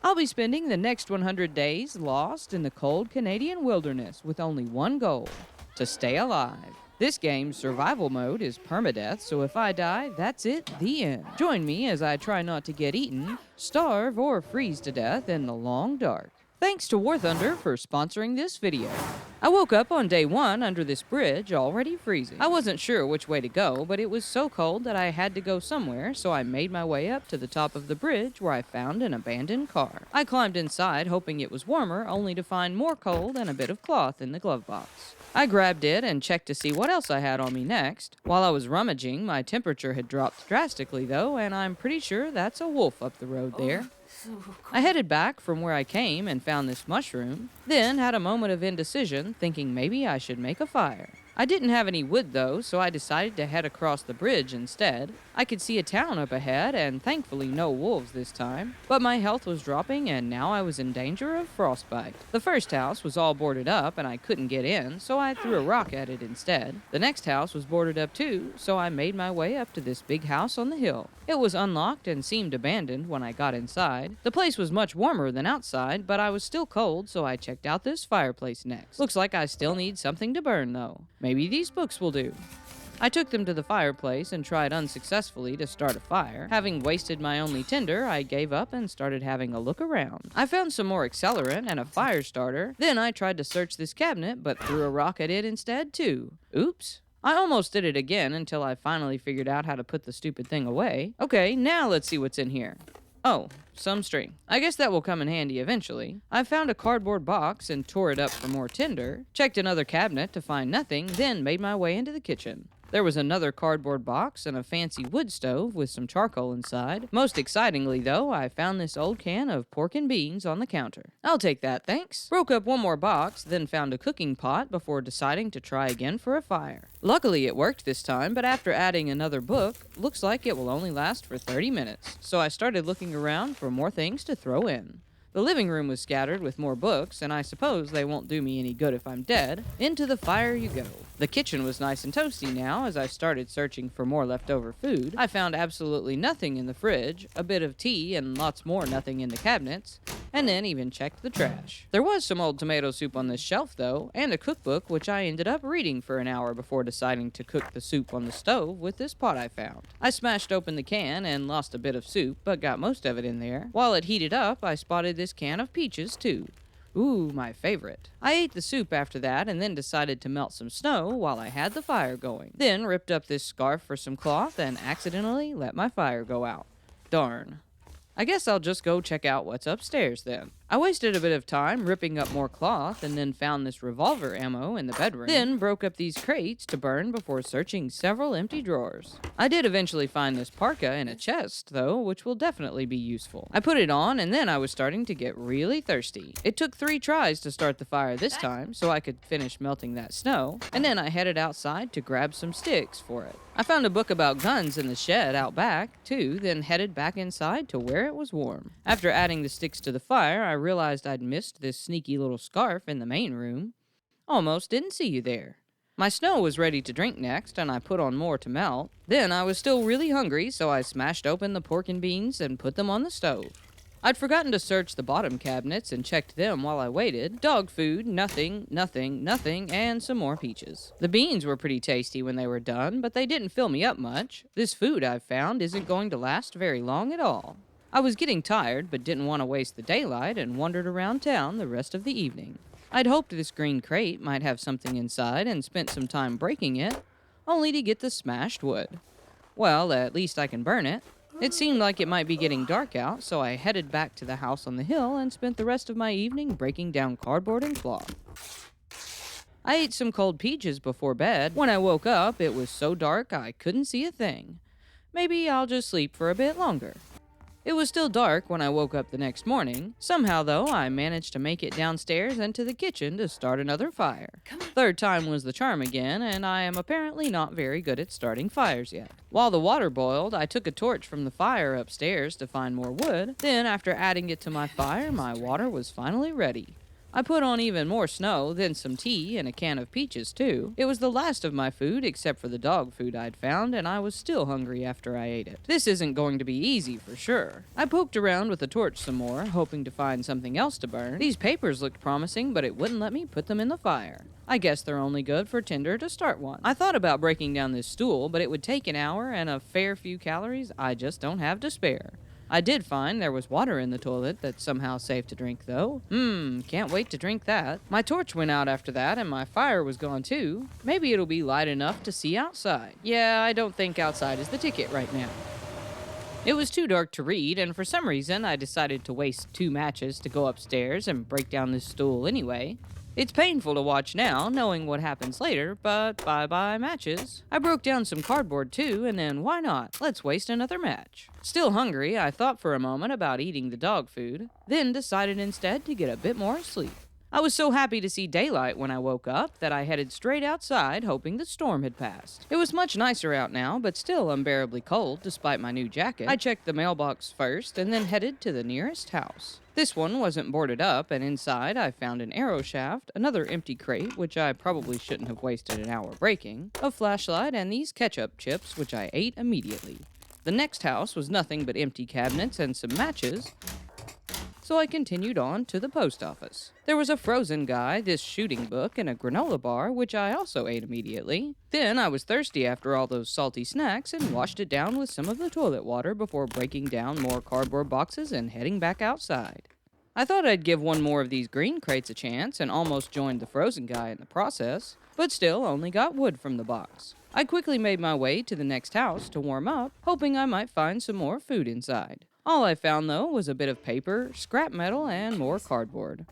I'll be spending the next 100 days lost in the cold Canadian wilderness with only one goal: to stay alive. This game's survival mode is permadeath, so if I die, that's it, the end. Join me as I try not to get eaten, starve, or freeze to death in the long dark. Thanks to War Thunder for sponsoring this video. I woke up on day 1 under this bridge, already freezing. I wasn't sure which way to go, but it was so cold that I had to go somewhere, so I made my way up to the top of the bridge where I found an abandoned car. I climbed inside hoping it was warmer, only to find more coal and a bit of cloth in the glove box. I grabbed it and checked to see what else I had on me next. While I was rummaging, my temperature had dropped drastically though, and I'm pretty sure that's a wolf up the road there. I headed back from where I came and found this mushroom, then had a moment of indecision, thinking maybe I should make a fire. I didn't have any wood though, so I decided to head across the bridge instead. I could see a town up ahead, and thankfully no wolves this time, but my health was dropping and now I was in danger of frostbite. The first house was all boarded up and I couldn't get in, so I threw a rock at it instead. The next house was boarded up too, so I made my way up to this big house on the hill. It was unlocked and seemed abandoned when I got inside. The place was much warmer than outside, but I was still cold, so I checked out this fireplace next. Looks like I still need something to burn though. Maybe these books will do. I took them to the fireplace and tried unsuccessfully to start a fire. Having wasted my only tinder, I gave up and started having a look around. I found some more accelerant and a fire starter. Then I tried to search this cabinet, but threw a rock at it instead too. Oops. I almost did it again until I finally figured out how to put the stupid thing away. Okay, now let's see what's in here. Oh, some string. I guess that will come in handy eventually. I found a cardboard box and tore it up for more tinder, checked another cabinet to find nothing, then made my way into the kitchen. There was another cardboard box and a fancy wood stove with some charcoal inside. Most excitingly, though, I found this old can of pork and beans on the counter. I'll take that, thanks. Broke up one more box, then found a cooking pot before deciding to try again for a fire. Luckily, it worked this time, but after adding another book, looks like it will only last for 30 minutes. So I started looking around for more things to throw in. The living room was scattered with more books, and I suppose they won't do me any good if I'm dead. Into the fire you go. The kitchen was nice and toasty now as I started searching for more leftover food. I found absolutely nothing in the fridge, a bit of tea, and lots more nothing in the cabinets, and then even checked the trash. There was some old tomato soup on this shelf though, and a cookbook which I ended up reading for an hour before deciding to cook the soup on the stove with this pot I found. I smashed open the can and lost a bit of soup, but got most of it in there. While it heated up, I spotted this can of peaches too. Ooh, my favorite. I ate the soup after that and then decided to melt some snow while I had the fire going. Then ripped up this scarf for some cloth and accidentally let my fire go out. Darn. I guess I'll just go check out what's upstairs then. I wasted a bit of time ripping up more cloth and then found this revolver ammo in the bedroom. Then broke up these crates to burn before searching several empty drawers. I did eventually find this parka in a chest though, which will definitely be useful. I put it on and then I was starting to get really thirsty. It took 3 tries to start the fire this time so I could finish melting that snow, and then I headed outside to grab some sticks for it. I found a book about guns in the shed out back too, then headed back inside to where it was warm. After adding the sticks to the fire, I realized I'd missed this sneaky little scarf in the main room. Almost didn't see you there. My snow was ready to drink next, and I put on more to melt. Then I was still really hungry, so I smashed open the pork and beans and put them on the stove. I'd forgotten to search the bottom cabinets and checked them while I waited. Dog food, nothing, and some more peaches. The beans were pretty tasty when they were done, but they didn't fill me up much. This food I've found isn't going to last very long at all. I was getting tired, but didn't want to waste the daylight and wandered around town the rest of the evening. I'd hoped this green crate might have something inside and spent some time breaking it, only to get the smashed wood. Well, at least I can burn it. It seemed like it might be getting dark out, so I headed back to the house on the hill and spent the rest of my evening breaking down cardboard and cloth. I ate some cold peaches before bed. When I woke up, it was so dark I couldn't see a thing. Maybe I'll just sleep for a bit longer. It was still dark when I woke up the next morning. Somehow, though, I managed to make it downstairs and to the kitchen to start another fire. Third time was the charm again, and I am apparently not very good at starting fires yet. While the water boiled, I took a torch from the fire upstairs to find more wood. Then, after adding it to my fire, my water was finally ready. I put on even more snow, then some tea and a can of peaches too. It was the last of my food except for the dog food I'd found, and I was still hungry after I ate it. This isn't going to be easy for sure. I poked around with the torch some more, hoping to find something else to burn. These papers looked promising, but it wouldn't let me put them in the fire. I guess they're only good for tinder to start one. I thought about breaking down this stool, but it would take an hour and a fair few calories I just don't have to spare. I did find there was water in the toilet that's somehow safe to drink, though. Can't wait to drink that. My torch went out after that, and my fire was gone too. Maybe it'll be light enough to see outside. Yeah, I don't think outside is the ticket right now. It was too dark to read, and for some reason I decided to waste 2 matches to go upstairs and break down this stool anyway. It's painful to watch now, knowing what happens later, but bye-bye matches. I broke down some cardboard too, and then why not? Let's waste another match. Still hungry, I thought for a moment about eating the dog food, then decided instead to get a bit more sleep. I was so happy to see daylight when I woke up that I headed straight outside, hoping the storm had passed. It was much nicer out now, but still unbearably cold despite my new jacket. I checked the mailbox first and then headed to the nearest house. This one wasn't boarded up, and inside I found an arrow shaft, another empty crate, which I probably shouldn't have wasted an hour breaking, a flashlight, and these ketchup chips, which I ate immediately. The next house was nothing but empty cabinets and some matches, so I continued on to the post office. There was a Frozen guy, this shooting book, and a granola bar, which I also ate immediately. Then I was thirsty after all those salty snacks and washed it down with some of the toilet water before breaking down more cardboard boxes and heading back outside. I thought I'd give one more of these green crates a chance and almost joined the Frozen guy in the process, but still only got wood from the box. I quickly made my way to the next house to warm up, hoping I might find some more food inside. All I found, though, was a bit of paper, scrap metal, and more cardboard.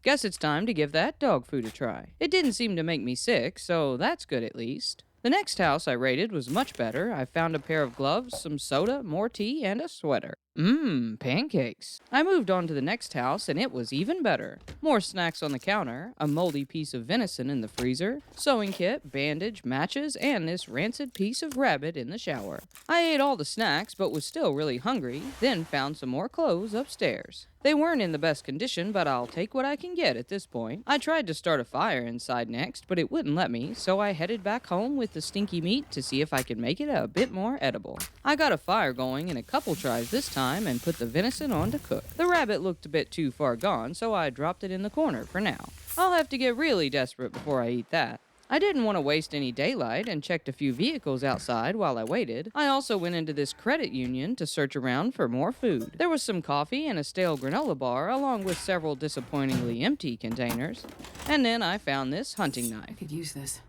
Guess it's time to give that dog food a try. It didn't seem to make me sick, so that's good at least. The next house I raided was much better. I found a pair of gloves, some soda, more tea, and a sweater. Pancakes. I moved on to the next house, and it was even better. More snacks on the counter, a moldy piece of venison in the freezer, sewing kit, bandage, matches, and this rancid piece of rabbit in the shower. I ate all the snacks, but was still really hungry, then found some more clothes upstairs. They weren't in the best condition, but I'll take what I can get at this point. I tried to start a fire inside next, but it wouldn't let me, so I headed back home with the stinky meat to see if I could make it a bit more edible. I got a fire going in a couple tries this time and put the venison on to cook. The rabbit looked a bit too far gone, so I dropped it in the corner for now. I'll have to get really desperate before I eat that. I didn't want to waste any daylight and checked a few vehicles outside while I waited. I also went into this credit union to search around for more food. There was some coffee and a stale granola bar, along with several disappointingly empty containers. And then I found this hunting knife. I could use this.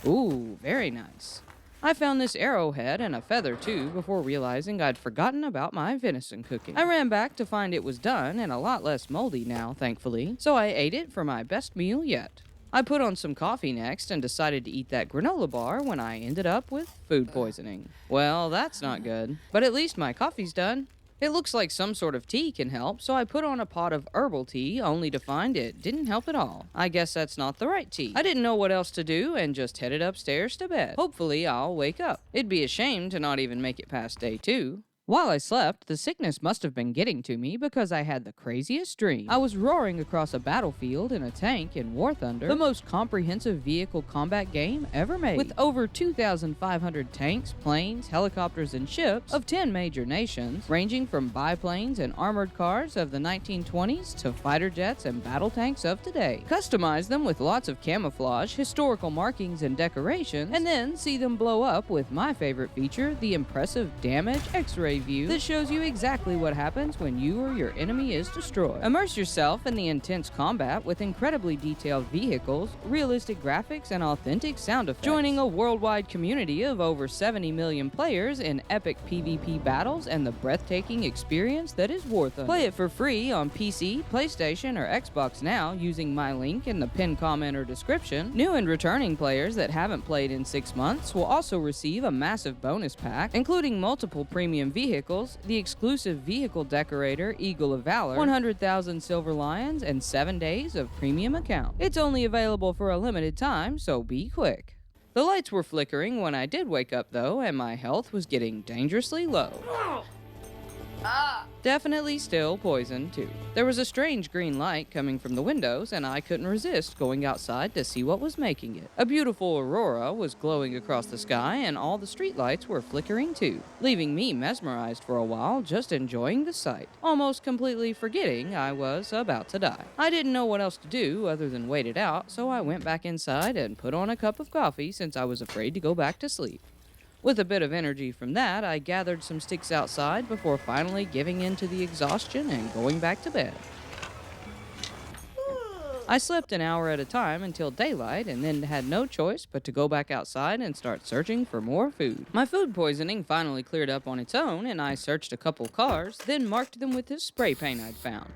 Ooh, very nice. I found this arrowhead and a feather too before realizing I'd forgotten about my venison cooking. I ran back to find it was done and a lot less moldy now, thankfully, so I ate it for my best meal yet. I put on some coffee next and decided to eat that granola bar when I ended up with food poisoning. Well, that's not good, but at least my coffee's done. It looks like some sort of tea can help, so I put on a pot of herbal tea only to find it didn't help at all. I guess that's not the right tea. I didn't know what else to do and just headed upstairs to bed. Hopefully I'll wake up. It'd be a shame to not even make it past day 2. While I slept, the sickness must have been getting to me because I had the craziest dream. I was roaring across a battlefield in a tank in War Thunder, the most comprehensive vehicle combat game ever made. With over 2,500 tanks, planes, helicopters, and ships of 10 major nations, ranging from biplanes and armored cars of the 1920s to fighter jets and battle tanks of today. Customize them with lots of camouflage, historical markings, and decoration, and then see them blow up with my favorite feature, the impressive damage X-ray view that shows you exactly what happens when you or your enemy is destroyed. Immerse yourself in the intense combat with incredibly detailed vehicles, realistic graphics, and authentic sound effects. Joining a worldwide community of over 70 million players in epic PvP battles and the breathtaking experience that is War Thunder. Play it for free on PC, PlayStation, or Xbox now using my link in the pinned comment or description. New and returning players that haven't played in 6 months will also receive a massive bonus pack, including multiple premium vehicles, the exclusive vehicle decorator Eagle of Valor, 100,000 silver lions, and 7 days of premium account. It's only available for a limited time, so be quick. The lights were flickering when I did wake up though, and my health was getting dangerously low. Definitely still poison, too. There was a strange green light coming from the windows, and I couldn't resist going outside to see what was making it. A beautiful aurora was glowing across the sky, and all the streetlights were flickering too, leaving me mesmerized for a while, just enjoying the sight, almost completely forgetting I was about to die. I didn't know what else to do other than wait it out, so I went back inside and put on a cup of coffee since I was afraid to go back to sleep. With a bit of energy from that, I gathered some sticks outside before finally giving in to the exhaustion and going back to bed. I slept an hour at a time until daylight and then had no choice but to go back outside and start searching for more food. My food poisoning finally cleared up on its own, and I searched a couple cars, then marked them with this spray paint I'd found.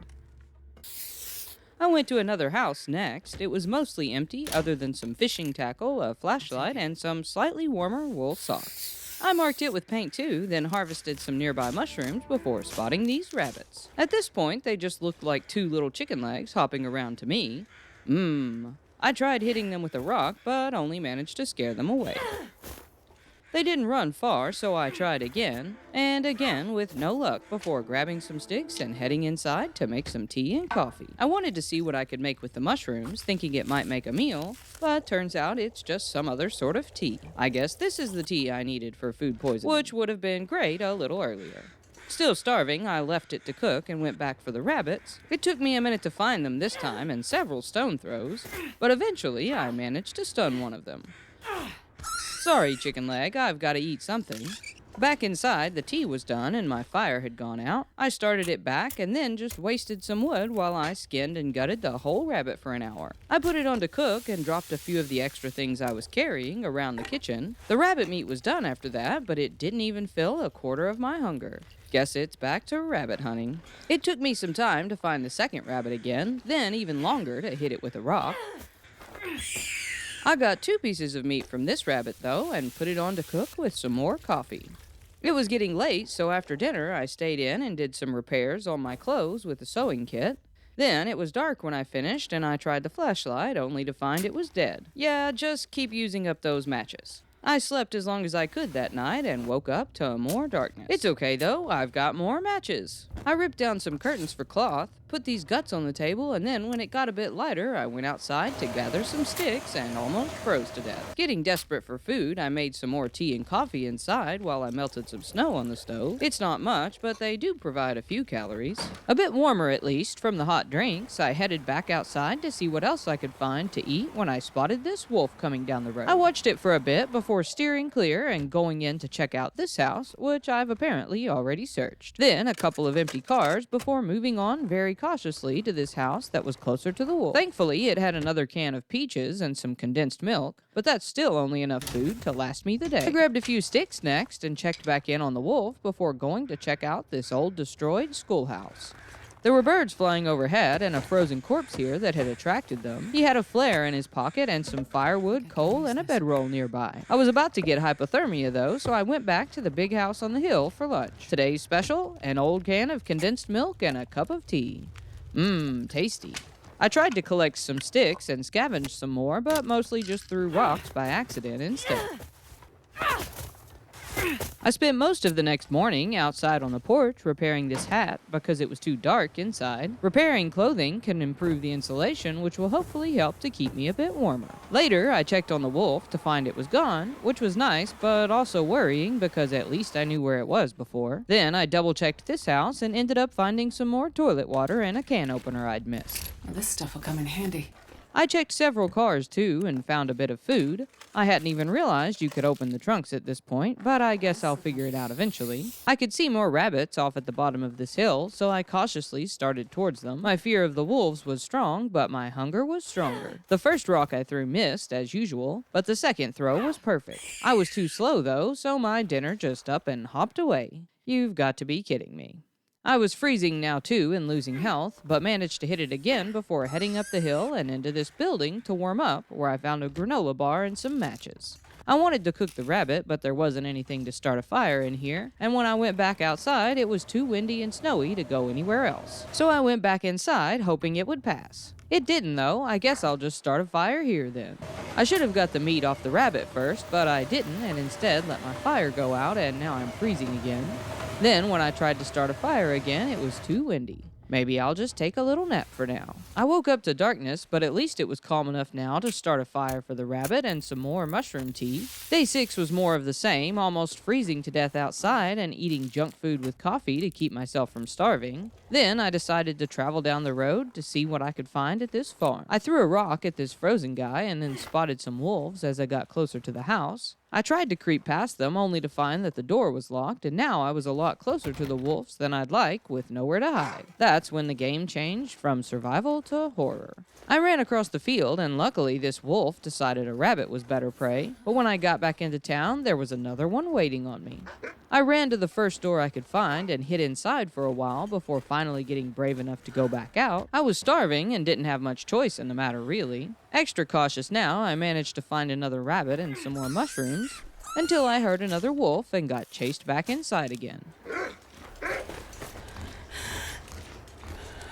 I went to another house next. It was mostly empty, other than some fishing tackle, a flashlight, and some slightly warmer wool socks. I marked it with paint too, then harvested some nearby mushrooms before spotting these rabbits. At this point, they just looked like two little chicken legs hopping around to me. I tried hitting them with a rock, but only managed to scare them away. They didn't run far, so I tried again, and again with no luck before grabbing some sticks and heading inside to make some tea and coffee. I wanted to see what I could make with the mushrooms, thinking it might make a meal, but turns out it's just some other sort of tea. I guess this is the tea I needed for food poisoning, which would have been great a little earlier. Still starving, I left it to cook and went back for the rabbits. It took me a minute to find them this time and several stone throws, but eventually I managed to stun one of them. Sorry, chicken leg, I've got to eat something. Back inside, the tea was done and my fire had gone out. I started it back and then just wasted some wood while I skinned and gutted the whole rabbit for an hour. I put it on to cook and dropped a few of the extra things I was carrying around the kitchen. The rabbit meat was done after that, but it didn't even fill a quarter of my hunger. Guess it's back to rabbit hunting. It took me some time to find the second rabbit again, then even longer to hit it with a rock. I got 2 pieces of meat from this rabbit, though, and put it on to cook with some more coffee. It was getting late, so after dinner, I stayed in and did some repairs on my clothes with a sewing kit. Then it was dark when I finished, and I tried the flashlight, only to find it was dead. Yeah, just keep using up those matches. I slept as long as I could that night and woke up to more darkness. It's okay, though. I've got more matches. I ripped down some curtains for cloth, put these guts on the table, and then when it got a bit lighter, I went outside to gather some sticks and almost froze to death. Getting desperate for food, I made some more tea and coffee inside while I melted some snow on the stove. It's not much, but they do provide a few calories. A bit warmer, at least, from the hot drinks, I headed back outside to see what else I could find to eat when I spotted this wolf coming down the road. I watched it for a bit before steering clear and going in to check out this house, which I've apparently already searched. Then a couple of empty cars before moving on very cautiously to this house that was closer to the wolf. Thankfully, it had another can of peaches and some condensed milk, but that's still only enough food to last me the day. I grabbed a few sticks next and checked back in on the wolf before going to check out this old destroyed schoolhouse. There were birds flying overhead and a frozen corpse here that had attracted them. He had a flare in his pocket and some firewood, coal, and a bedroll nearby. I was about to get hypothermia though, so I went back to the big house on the hill for lunch. Today's special, an old can of condensed milk and a cup of tea. Tasty. I tried to collect some sticks and scavenge some more, but mostly just threw rocks by accident instead. I spent most of the next morning outside on the porch repairing this hat because it was too dark inside. Repairing clothing can improve the insulation, which will hopefully help to keep me a bit warmer. Later, I checked on the wolf to find it was gone, which was nice, but also worrying because at least I knew where it was before. Then I double-checked this house and ended up finding some more toilet water and a can opener I'd missed. Well, this stuff will come in handy. I checked several cars too and found a bit of food. I hadn't even realized you could open the trunks at this point, but I guess I'll figure it out eventually. I could see more rabbits off at the bottom of this hill, so I cautiously started towards them. My fear of the wolves was strong, but my hunger was stronger. The first rock I threw missed, as usual, but the second throw was perfect. I was too slow though, so my dinner just up and hopped away. You've got to be kidding me. I was freezing now too and losing health, but managed to hit it again before heading up the hill and into this building to warm up, where I found a granola bar and some matches. I wanted to cook the rabbit, but there wasn't anything to start a fire in here, and when I went back outside, it was too windy and snowy to go anywhere else. So I went back inside, hoping it would pass. It didn't though. I guess I'll just start a fire here then. I should have got the meat off the rabbit first, but I didn't, and instead let my fire go out, and now I'm freezing again. Then, when I tried to start a fire again, it was too windy. Maybe I'll just take a little nap for now. I woke up to darkness, but at least it was calm enough now to start a fire for the rabbit and some more mushroom tea. Day 6 was more of the same, almost freezing to death outside and eating junk food with coffee to keep myself from starving. Then I decided to travel down the road to see what I could find at this farm. I threw a rock at this frozen guy and then spotted some wolves as I got closer to the house. I tried to creep past them only to find that the door was locked, and now I was a lot closer to the wolves than I'd like with nowhere to hide. That's when the game changed from survival to horror. I ran across the field, and luckily this wolf decided a rabbit was better prey, but when I got back into town, there was another one waiting on me. I ran to the first door I could find and hid inside for a while before finally getting brave enough to go back out. I was starving and didn't have much choice in the matter really. Extra cautious now, I managed to find another rabbit and some more mushrooms until I heard another wolf and got chased back inside again.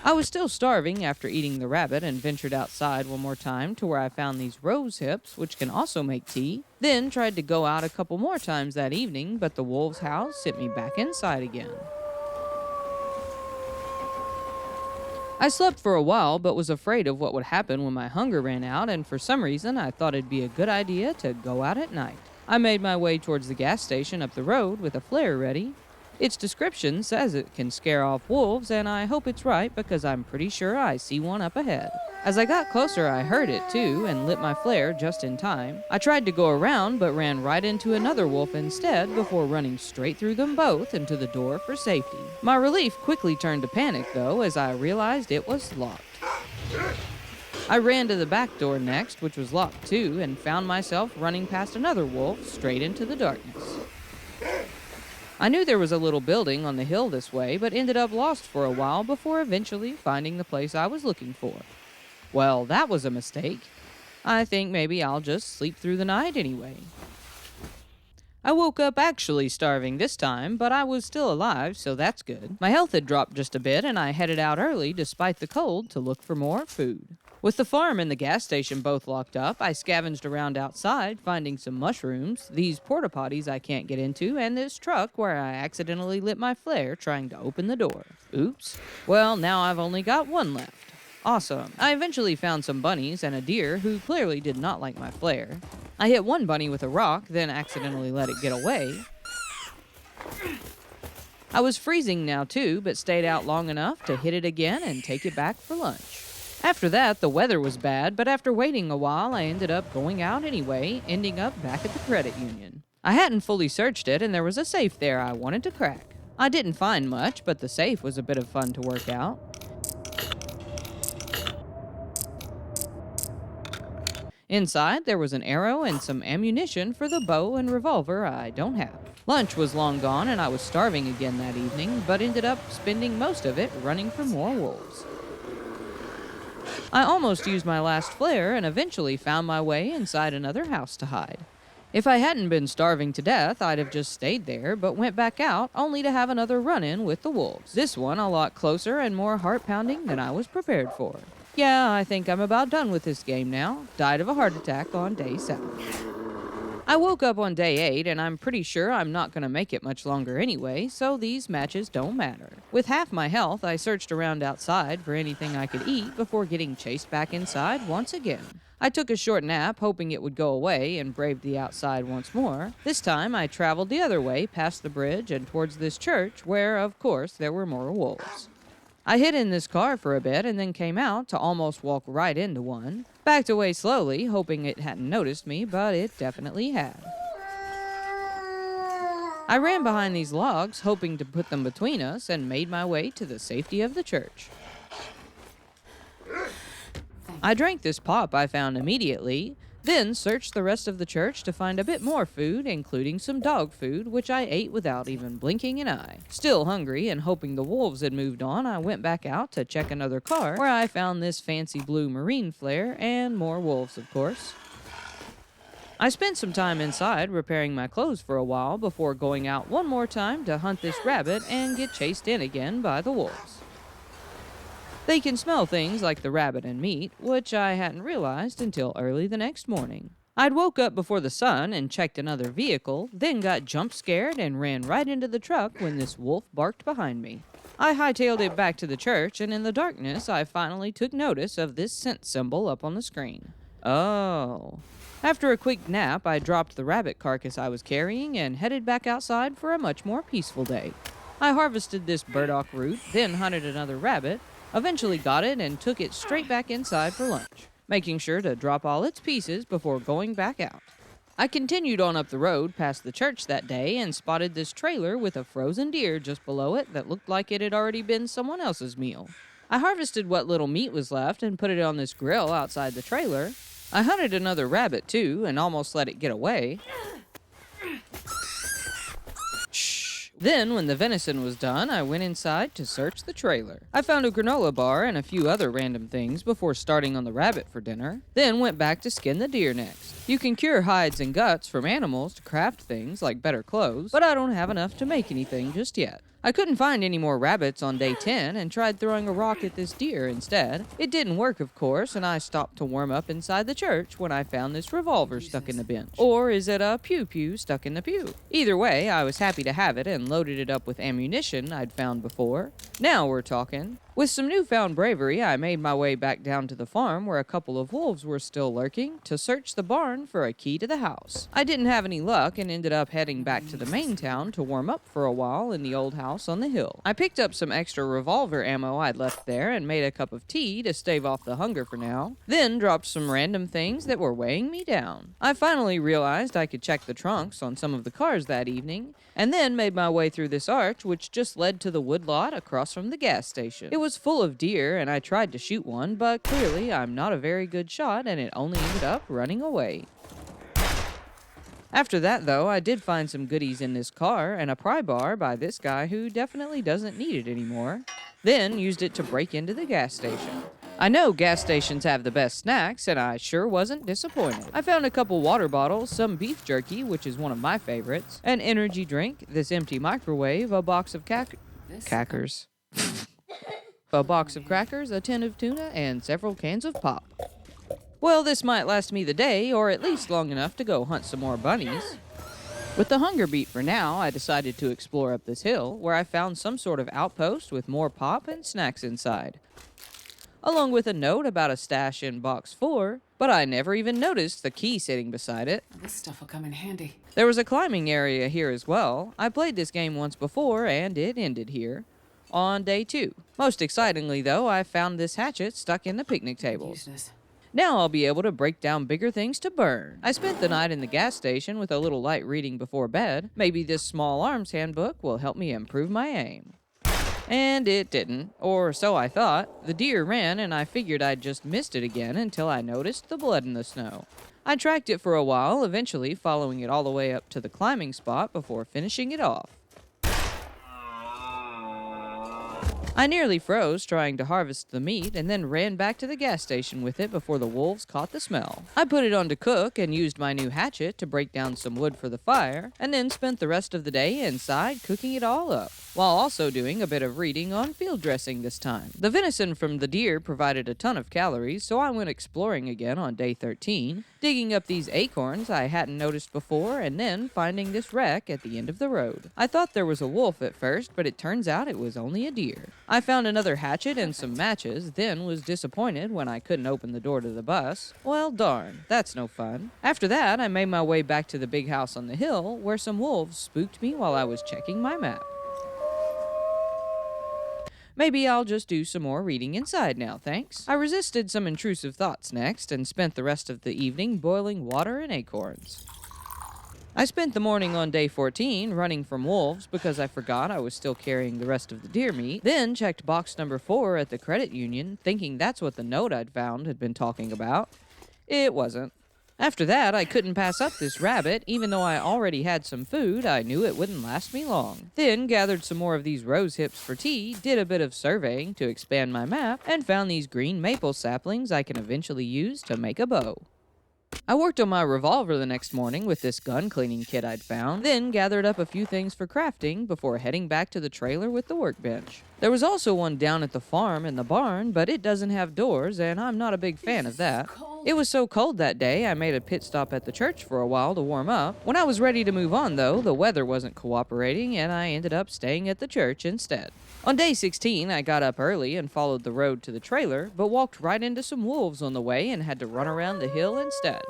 I was still starving after eating the rabbit and ventured outside one more time to where I found these rose hips, which can also make tea. Then tried to go out a couple more times that evening, but the wolves' howl sent me back inside again. I slept for a while, but was afraid of what would happen when my hunger ran out, and for some reason I thought it'd be a good idea to go out at night. I made my way towards the gas station up the road with a flare ready. Its description says it can scare off wolves, and I hope it's right because I'm pretty sure I see one up ahead. As I got closer, I heard it too and lit my flare just in time. I tried to go around but ran right into another wolf instead before running straight through them both into the door for safety. My relief quickly turned to panic though as I realized it was locked. I ran to the back door next, which was locked too, and found myself running past another wolf straight into the darkness. I knew there was a little building on the hill this way, but ended up lost for a while before eventually finding the place I was looking for. Well, that was a mistake. I think maybe I'll just sleep through the night anyway. I woke up actually starving this time, but I was still alive, so that's good. My health had dropped just a bit, and I headed out early despite the cold to look for more food. With the farm and the gas station both locked up, I scavenged around outside, finding some mushrooms, these porta potties I can't get into, and this truck where I accidentally lit my flare trying to open the door. Oops. Well, now I've only got one left. Awesome. I eventually found some bunnies and a deer who clearly did not like my flare. I hit one bunny with a rock, then accidentally let it get away. I was freezing now too, but stayed out long enough to hit it again and take it back for lunch. After that, the weather was bad, but after waiting a while, I ended up going out anyway, ending up back at the credit union. I hadn't fully searched it, and there was a safe there I wanted to crack. I didn't find much, but the safe was a bit of fun to work out. Inside, there was an arrow and some ammunition for the bow and revolver I don't have. Lunch was long gone, and I was starving again that evening, but ended up spending most of it running for more wolves. I almost used my last flare and eventually found my way inside another house to hide. If I hadn't been starving to death, I'd have just stayed there, but went back out only to have another run-in with the wolves. This one a lot closer and more heart-pounding than I was prepared for. Yeah, I think I'm about done with this game now. Died of a heart attack on day 7. I woke up on day 8, and I'm pretty sure I'm not going to make it much longer anyway, so these matches don't matter. With half my health, I searched around outside for anything I could eat before getting chased back inside once again. I took a short nap, hoping it would go away, and braved the outside once more. This time, I traveled the other way, past the bridge and towards this church, where, of course, there were more wolves. I hid in this car for a bit and then came out to almost walk right into one. Backed away slowly, hoping it hadn't noticed me, but it definitely had. I ran behind these logs, hoping to put them between us, and made my way to the safety of the church. I drank this pop I found immediately, then searched the rest of the church to find a bit more food, including some dog food, which I ate without even blinking an eye. Still hungry and hoping the wolves had moved on, I went back out to check another car, where I found this fancy blue marine flare and more wolves, of course. I spent some time inside repairing my clothes for a while before going out one more time to hunt this rabbit and get chased in again by the wolves. They can smell things like the rabbit and meat, which I hadn't realized until early the next morning. I'd woke up before the sun and checked another vehicle, then got jump scared and ran right into the truck when this wolf barked behind me. I hightailed it back to the church, and in the darkness, I finally took notice of this scent symbol up on the screen. Oh. After a quick nap, I dropped the rabbit carcass I was carrying and headed back outside for a much more peaceful day. I harvested this burdock root, then hunted another rabbit, eventually got it and took it straight back inside for lunch, making sure to drop all its pieces before going back out. I continued on up the road past the church that day and spotted this trailer with a frozen deer just below it that looked like it had already been someone else's meal. I harvested what little meat was left and put it on this grill outside the trailer. I hunted another rabbit too and almost let it get away. Then, when the venison was done, I went inside to search the trailer. I found a granola bar and a few other random things before starting on the rabbit for dinner, then went back to skin the deer next. You can cure hides and guts from animals to craft things like better clothes, but I don't have enough to make anything just yet. I couldn't find any more rabbits on day 10 and tried throwing a rock at this deer instead. It didn't work, of course, and I stopped to warm up inside the church when I found this revolver stuck in the bench. Or is it a pew-pew stuck in the pew? Either way, I was happy to have it and loaded it up with ammunition I'd found before. Now we're talking. With some newfound bravery, I made my way back down to the farm where a couple of wolves were still lurking to search the barn for a key to the house. I didn't have any luck and ended up heading back to the main town to warm up for a while in the old house on the hill. I picked up some extra revolver ammo I'd left there and made a cup of tea to stave off the hunger for now, then dropped some random things that were weighing me down. I finally realized I could check the trunks on some of the cars that evening, and then made my way through this arch which just led to the woodlot across from the gas station. It was full of deer and I tried to shoot one, but clearly I'm not a very good shot and it only ended up running away. After that though, I did find some goodies in this car and a pry bar by this guy who definitely doesn't need it anymore, then used it to break into the gas station. I know gas stations have the best snacks, and I sure wasn't disappointed. I found a couple water bottles, some beef jerky, which is one of my favorites, an energy drink, this empty microwave, a box of crackers, a box of crackers, a tin of tuna, and several cans of pop. Well, this might last me the day, or at least long enough to go hunt some more bunnies. With the hunger beat for now, I decided to explore up this hill, where I found some sort of outpost with more pop and snacks inside, along with a note about a stash in box 4, but I never even noticed the key sitting beside it. This stuff will come in handy. There was a climbing area here as well. I played this game once before, and it ended here, on day 2. Most excitingly, though, I found this hatchet stuck in the picnic tables. Now I'll be able to break down bigger things to burn. I spent the night in the gas station with a little light reading before bed. Maybe this small arms handbook will help me improve my aim. And it didn't, or so I thought. The deer ran and I figured I'd just missed it again until I noticed the blood in the snow. I tracked it for a while, eventually following it all the way up to the climbing spot before finishing it off. I nearly froze trying to harvest the meat and then ran back to the gas station with it before the wolves caught the smell. I put it on to cook and used my new hatchet to break down some wood for the fire, and then spent the rest of the day inside cooking it all up, while also doing a bit of reading on field dressing this time. The venison from the deer provided a ton of calories, so I went exploring again on day 13, digging up these acorns I hadn't noticed before, and then finding this wreck at the end of the road. I thought there was a wolf at first, but it turns out it was only a deer. I found another hatchet and some matches, then was disappointed when I couldn't open the door to the bus. Well, darn, that's no fun. After that, I made my way back to the big house on the hill, where some wolves spooked me while I was checking my map. Maybe I'll just do some more reading inside now, thanks. I resisted some intrusive thoughts next, and spent the rest of the evening boiling water and acorns. I spent the morning on day 14 running from wolves because I forgot I was still carrying the rest of the deer meat, then checked box number 4 at the credit union, thinking that's what the note I'd found had been talking about. It wasn't. After that, I couldn't pass up this rabbit. Even though I already had some food, I knew it wouldn't last me long. Then gathered some more of these rose hips for tea, did a bit of surveying to expand my map, and found these green maple saplings I can eventually use to make a bow. I worked on my revolver the next morning with this gun cleaning kit I'd found, then gathered up a few things for crafting before heading back to the trailer with the workbench. There was also one down at the farm in the barn, but it doesn't have doors, and I'm not a big fan of that. It was so cold that day, I made a pit stop at the church for a while to warm up. When I was ready to move on, though, the weather wasn't cooperating, and I ended up staying at the church instead. On day 16, I got up early and followed the road to the trailer, but walked right into some wolves on the way and had to run around the hill instead.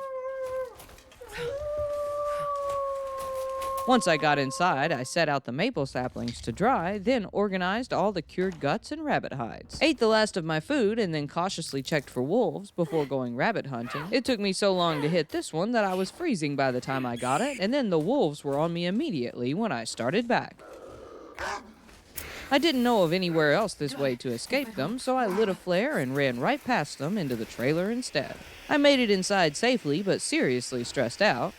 Once I got inside, I set out the maple saplings to dry, then organized all the cured guts and rabbit hides. Ate the last of my food and then cautiously checked for wolves before going rabbit hunting. It took me so long to hit this one that I was freezing by the time I got it, and then the wolves were on me immediately when I started back. I didn't know of anywhere else this way to escape them, so I lit a flare and ran right past them into the trailer instead. I made it inside safely, but seriously stressed out.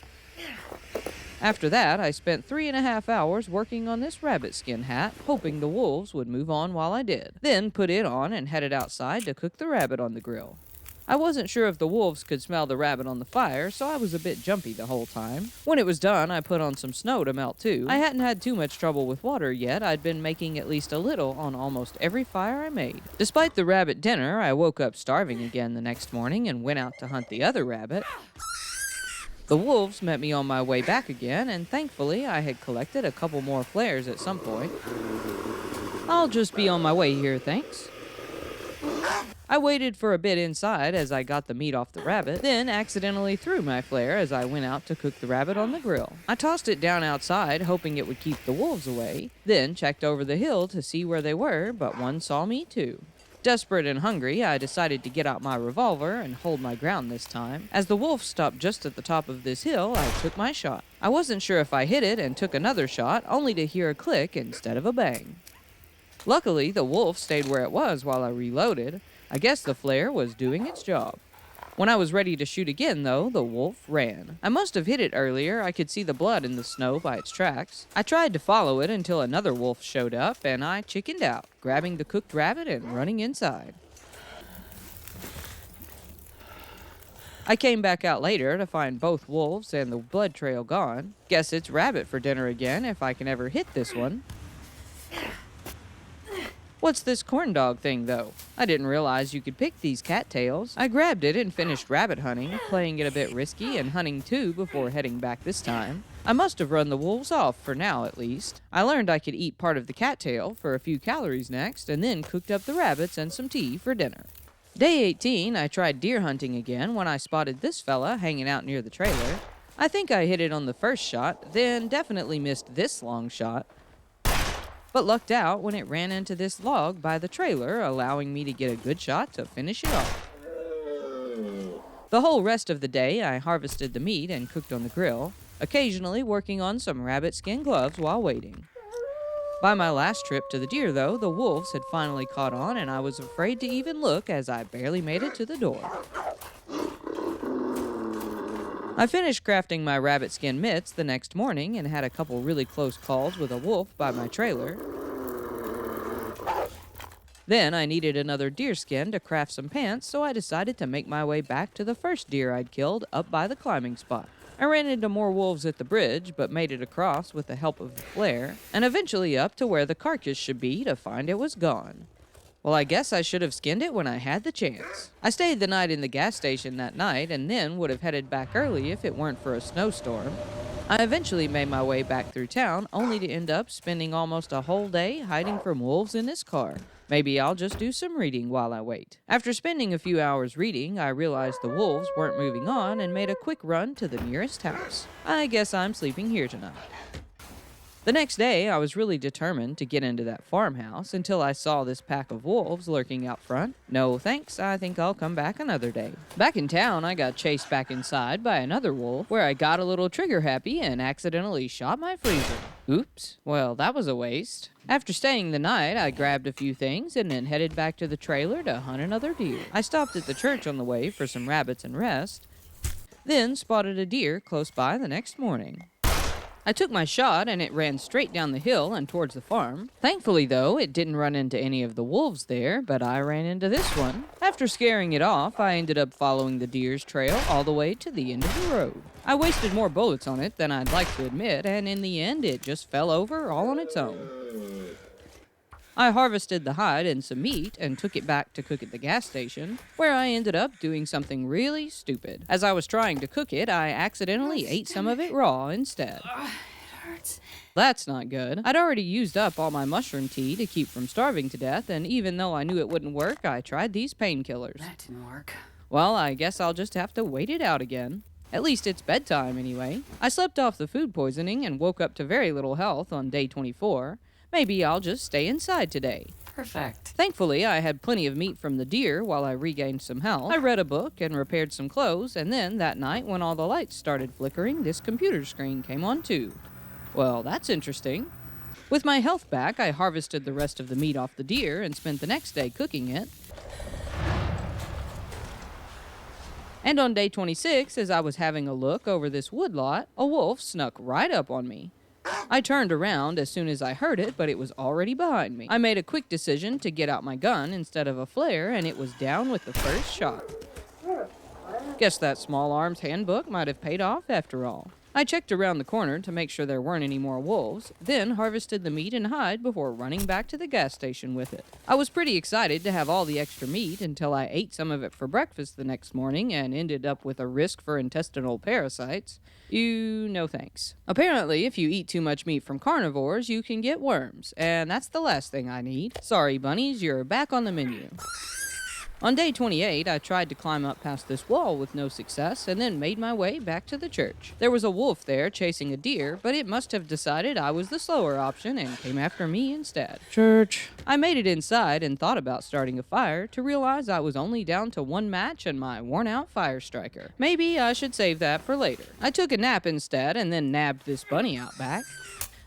After that, I spent 3.5 hours working on this rabbit skin hat, hoping the wolves would move on while I did. Then put it on and headed outside to cook the rabbit on the grill. I wasn't sure if the wolves could smell the rabbit on the fire, so I was a bit jumpy the whole time. When it was done, I put on some snow to melt too. I hadn't had too much trouble with water yet. I'd been making at least a little on almost every fire I made. Despite the rabbit dinner, I woke up starving again the next morning and went out to hunt the other rabbit. The wolves met me on my way back again, and thankfully I had collected a couple more flares at some point. I'll just be on my way here, thanks. I waited for a bit inside as I got the meat off the rabbit, then accidentally threw my flare as I went out to cook the rabbit on the grill. I tossed it down outside, hoping it would keep the wolves away, then checked over the hill to see where they were, but one saw me too. Desperate and hungry, I decided to get out my revolver and hold my ground this time. As the wolf stopped just at the top of this hill, I took my shot. I wasn't sure if I hit it and took another shot, only to hear a click instead of a bang. Luckily, the wolf stayed where it was while I reloaded. I guess the flare was doing its job. When I was ready to shoot again, though, the wolf ran. I must have hit it earlier. I could see the blood in the snow by its tracks. I tried to follow it until another wolf showed up, and I chickened out, grabbing the cooked rabbit and running inside. I came back out later to find both wolves and the blood trail gone. Guess it's rabbit for dinner again if I can ever hit this one. What's this corn dog thing, though? I didn't realize you could pick these cattails. I grabbed it and finished rabbit hunting, playing it a bit risky and hunting too before heading back this time. I must have run the wolves off, for now at least. I learned I could eat part of the cattail for a few calories next, and then cooked up the rabbits and some tea for dinner. Day 18, I tried deer hunting again when I spotted this fella hanging out near the trailer. I think I hit it on the first shot, then definitely missed this long shot, but lucked out when it ran into this log by the trailer, allowing me to get a good shot to finish it off. The whole rest of the day, I harvested the meat and cooked on the grill, occasionally working on some rabbit skin gloves while waiting. By my last trip to the deer, though, the wolves had finally caught on, and I was afraid to even look as I barely made it to the door. I finished crafting my rabbit skin mitts the next morning and had a couple really close calls with a wolf by my trailer. Then I needed another deer skin to craft some pants, so I decided to make my way back to the first deer I'd killed up by the climbing spot. I ran into more wolves at the bridge, but made it across with the help of the flare, and eventually up to where the carcass should be to find it was gone. Well, I guess I should have skinned it when I had the chance. I stayed the night in the gas station that night and then would have headed back early if it weren't for a snowstorm. I eventually made my way back through town, only to end up spending almost a whole day hiding from wolves in this car. Maybe I'll just do some reading while I wait. After spending a few hours reading, I realized the wolves weren't moving on and made a quick run to the nearest house. I guess I'm sleeping here tonight. The next day, I was really determined to get into that farmhouse until I saw this pack of wolves lurking out front. No thanks, I think I'll come back another day. Back in town, I got chased back inside by another wolf, where I got a little trigger happy and accidentally shot my freezer. Oops, well, that was a waste. After staying the night, I grabbed a few things and then headed back to the trailer to hunt another deer. I stopped at the church on the way for some rabbits and rest, then spotted a deer close by the next morning. I took my shot and it ran straight down the hill and towards the farm. Thankfully, though, it didn't run into any of the wolves there, but I ran into this one. After scaring it off, I ended up following the deer's trail all the way to the end of the road. I wasted more bullets on it than I'd like to admit, and in the end, it just fell over all on its own. I harvested the hide and some meat and took it back to cook at the gas station, where I ended up doing something really stupid. As I was trying to cook it, I accidentally ate some of it raw instead. It hurts. That's not good. I'd already used up all my mushroom tea to keep from starving to death, and even though I knew it wouldn't work, I tried these painkillers. That didn't work. Well, I guess I'll just have to wait it out again. At least it's bedtime anyway. I slept off the food poisoning and woke up to very little health on day 24. Maybe I'll just stay inside today. Perfect. Thankfully, I had plenty of meat from the deer while I regained some health. I read a book and repaired some clothes, and then that night when all the lights started flickering, this computer screen came on too. Well, that's interesting. With my health back, I harvested the rest of the meat off the deer and spent the next day cooking it. And on day 26, as I was having a look over this woodlot, a wolf snuck right up on me. I turned around as soon as I heard it, but it was already behind me. I made a quick decision to get out my gun instead of a flare, and it was down with the first shot. Guess that small arms handbook might have paid off after all. I checked around the corner to make sure there weren't any more wolves, then harvested the meat and hide before running back to the gas station with it. I was pretty excited to have all the extra meat until I ate some of it for breakfast the next morning and ended up with a risk for intestinal parasites. No thanks. Apparently, if you eat too much meat from carnivores, you can get worms, and that's the last thing I need. Sorry, bunnies, you're back on the menu. On day 28, I tried to climb up past this wall with no success and then made my way back to the church. There was a wolf there chasing a deer, but it must have decided I was the slower option and came after me instead. Church. I made it inside and thought about starting a fire to realize I was only down to one match and my worn-out fire striker. Maybe I should save that for later. I took a nap instead and then nabbed this bunny out back.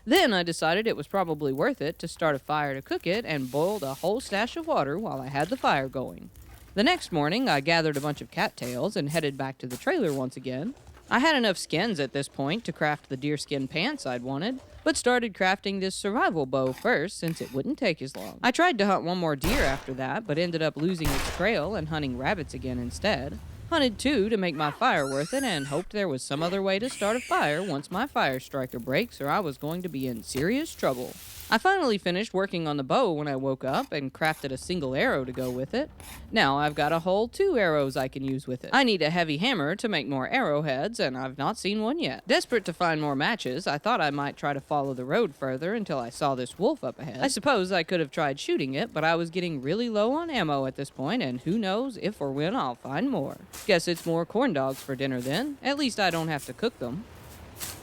Then I decided it was probably worth it to start a fire to cook it and boiled a whole stash of water while I had the fire going. The next morning, I gathered a bunch of cattails and headed back to the trailer once again. I had enough skins at this point to craft the deerskin pants I'd wanted, but started crafting this survival bow first since it wouldn't take as long. I tried to hunt one more deer after that, but ended up losing its trail and hunting rabbits again instead. Hunted two to make my fire worth it and hoped there was some other way to start a fire once my fire striker breaks or I was going to be in serious trouble. I finally finished working on the bow when I woke up and crafted a single arrow to go with it. Now I've got a whole 2 arrows I can use with it. I need a heavy hammer to make more arrowheads, and I've not seen one yet. Desperate to find more matches, I thought I might try to follow the road further until I saw this wolf up ahead. I suppose I could have tried shooting it, but I was getting really low on ammo at this point, and who knows if or when I'll find more. Guess it's more corn dogs for dinner then. At least I don't have to cook them.